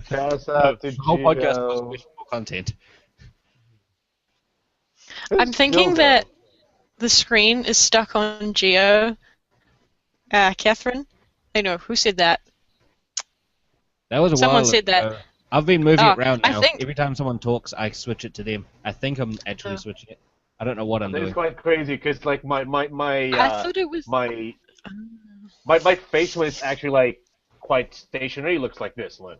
Shout No, out to the whole podcast was Geo. questionable content. I'm thinking Dildo. that the screen is stuck on Geo. Catherine? I know, who said that? That was a Someone while said that. ago. I've been moving Oh, it around I now. think- Every time someone talks, I switch it to them. I think I'm actually Oh. switching it. I don't know what I'm It's doing. quite crazy because like my I thought it was. my face when it's actually like quite stationary looks like this, Lynn.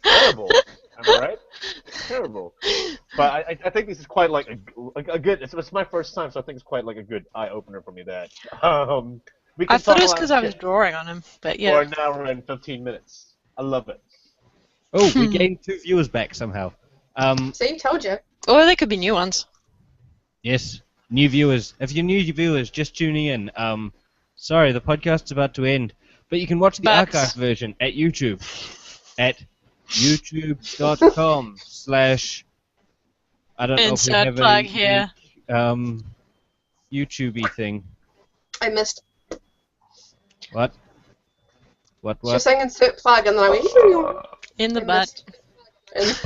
Terrible. Am I right? Terrible. But I think this is quite like a good. It's my first time, so I think it's quite like a good eye opener for me. That we can I thought talk it was a lot because of I was shit drawing on him, but for yeah. an hour and 15 minutes. I love it. Oh, we gained 2 viewers back somehow. See, told you. Or they could be new ones. Yes, new viewers. If you're new viewers, just tuning in. Sorry, the podcast's about to end, but you can watch the But- archive version at YouTube at youtube.com/ I don't know if we Insert have plug a here. YouTube-y thing. I missed. What? What? She was What? saying insert plug, and then I went. In the I butt. missed.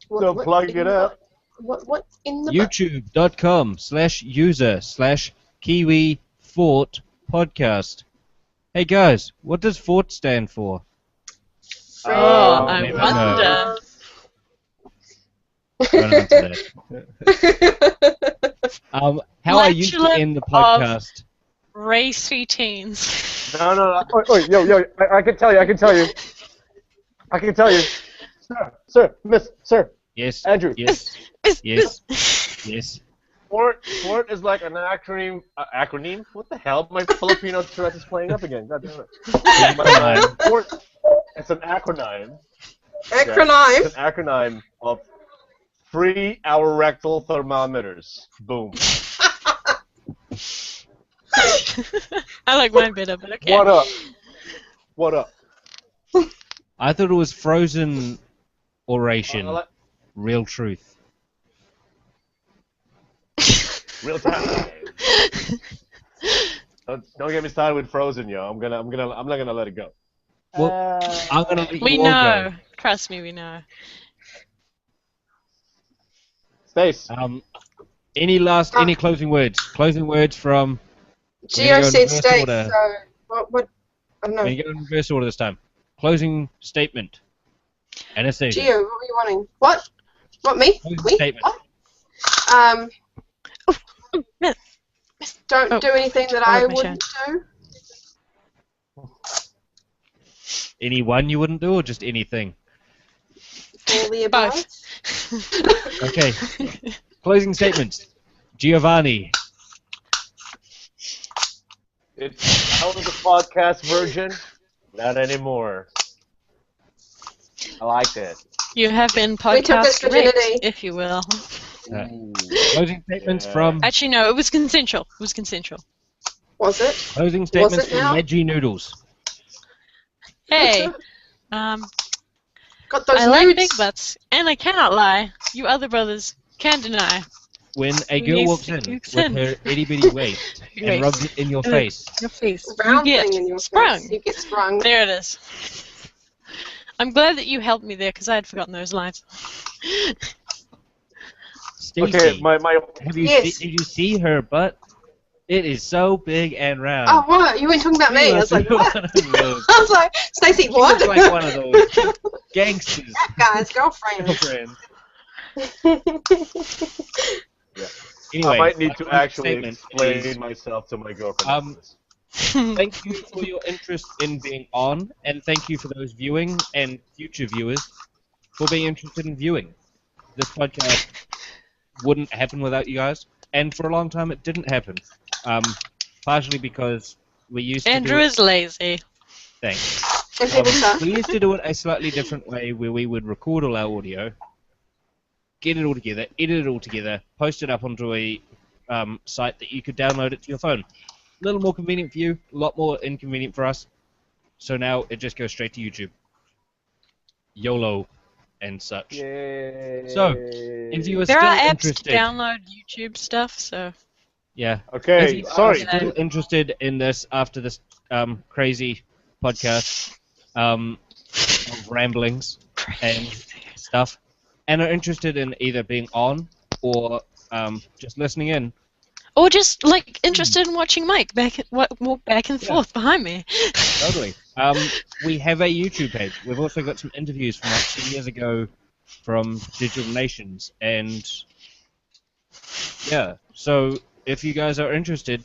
So plug in it the up. butt? What's in the butt? youtube.com/user/Kiwi Fort Podcast. Hey guys, what does Fort stand for? Oh, I maybe wonder. Don't answer that. How are you to Flatulent end the podcast? Racy teens. No. Yo, I can tell you. Sir, miss, sir, Yes. Andrew. Yes. Yes. Yes. Fort is like an acronym. What the hell? My Filipino Tourette's is playing up again. God damn it. Fort, it's an acronym. Acronym. It's an acronym of free our rectal thermometers. Boom. I like mine better, but okay. What up? What up? I thought it was frozen oration. Real truth. Real time. Don't get me started with Frozen, yo. I'm not gonna let it go. Well, I'm gonna let We you all know. go. Trust me, we know. Stace. Any closing words? Closing words from. Geo go in said reverse state, order. so what? I don't We're know. gonna go in reverse order this time. Closing statement. Anastasia. Geo, what were you wanting? What? What, me? Closing Me? statement. What? Miss. Don't do anything that I my wouldn't do. Any one you wouldn't do, or just anything? All the above. Both. Okay. Closing statements. Giovanni. It's out of the podcast version. Not anymore. I like it. You have been We took his podcast raped, virginity. if you will. Closing statements Yeah. from. Actually, no, it was consensual. It was consensual. Was it? Closing statements it from now? Maggi Noodles. Hey, Got those I like nudes. big butts, and I cannot lie. You other brothers can deny. When a girl Yes, walks in it's with in. her itty bitty waist and Waist. rubs it in your Uh, face. Your face. Round you thing get in your sprung. face. You get sprung. There it is. I'm glad that you helped me there because I had forgotten those lines. Stacey, Okay, my Yes. did you see her butt? It is so big and round. Oh, what? You weren't talking about me. I was like, what? I was like, Stacey, She what? looks like one of those gangsters. That guy's girlfriend. Anyway, I might need to closing actually statement explain is, myself to my girlfriend. Thank you for your interest in being on, and thank you for those viewing and future viewers for being interested in viewing. This podcast wouldn't happen without you guys, and for a long time it didn't happen. Partially because we used to Andrew do it. is lazy. Thanks. And people suck. We used to do it a slightly different way, where we would record all our audio, get it all together, edit it all together, post it up onto a site that you could download it to your phone. A little more convenient for you, a lot more inconvenient for us. So now it just goes straight to YouTube. YOLO and such. Yay. So, if you are There still are apps interested, to download YouTube stuff, so yeah. If Okay, you sorry. are still interested in this after this crazy podcast of ramblings and stuff, and are interested in either being on or just listening in, or just like interested in watching Mike walk back and forth behind me. totally. We have a YouTube page. We've also got some interviews from like 2 years ago from Digital Nations, and yeah. So if you guys are interested,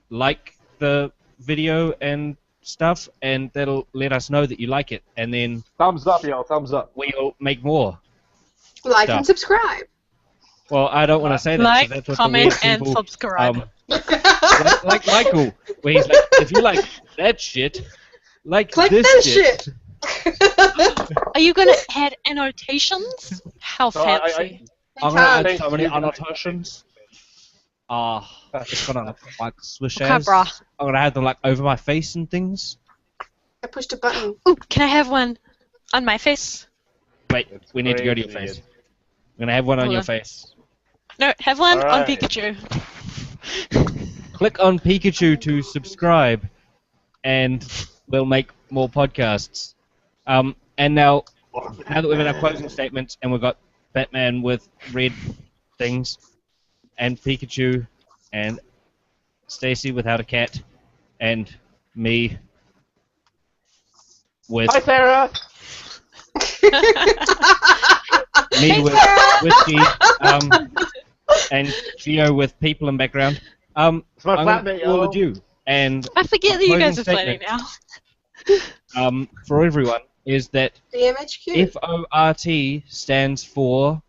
like the video and stuff, and that'll let us know that you like it, and then Thumbs up, y'all. Thumbs up. we'll make more. Like Stuff. and subscribe. Well, I don't want to say that. Like, so that's what comment, the weird and people, subscribe. like Michael, where he's like, if you like that shit, like Click this that shit. Are you gonna add annotations? How So I- fancy. I'm gonna add Thank so many you. annotations. It's gonna like swish Okay, as. brah. I'm gonna have them like over my face and things. I pushed a button. Ooh, can I have one on my face? Wait, we need to go to your crazy. face. I'm gonna have one on Hold your on. face. No, have one on Alright. Pikachu. Click on Pikachu to subscribe, and we'll make more podcasts. And now that we've had our closing statements, and we've got Batman with red things, and Pikachu, and Stacy without a cat, and me with Hi, Sarah. with whiskey, and Gio with people in background. It's my I'm flatmate, all yo. of you, and I forget that you guys are closing planning now. for everyone is that DMHQ. FORT stands for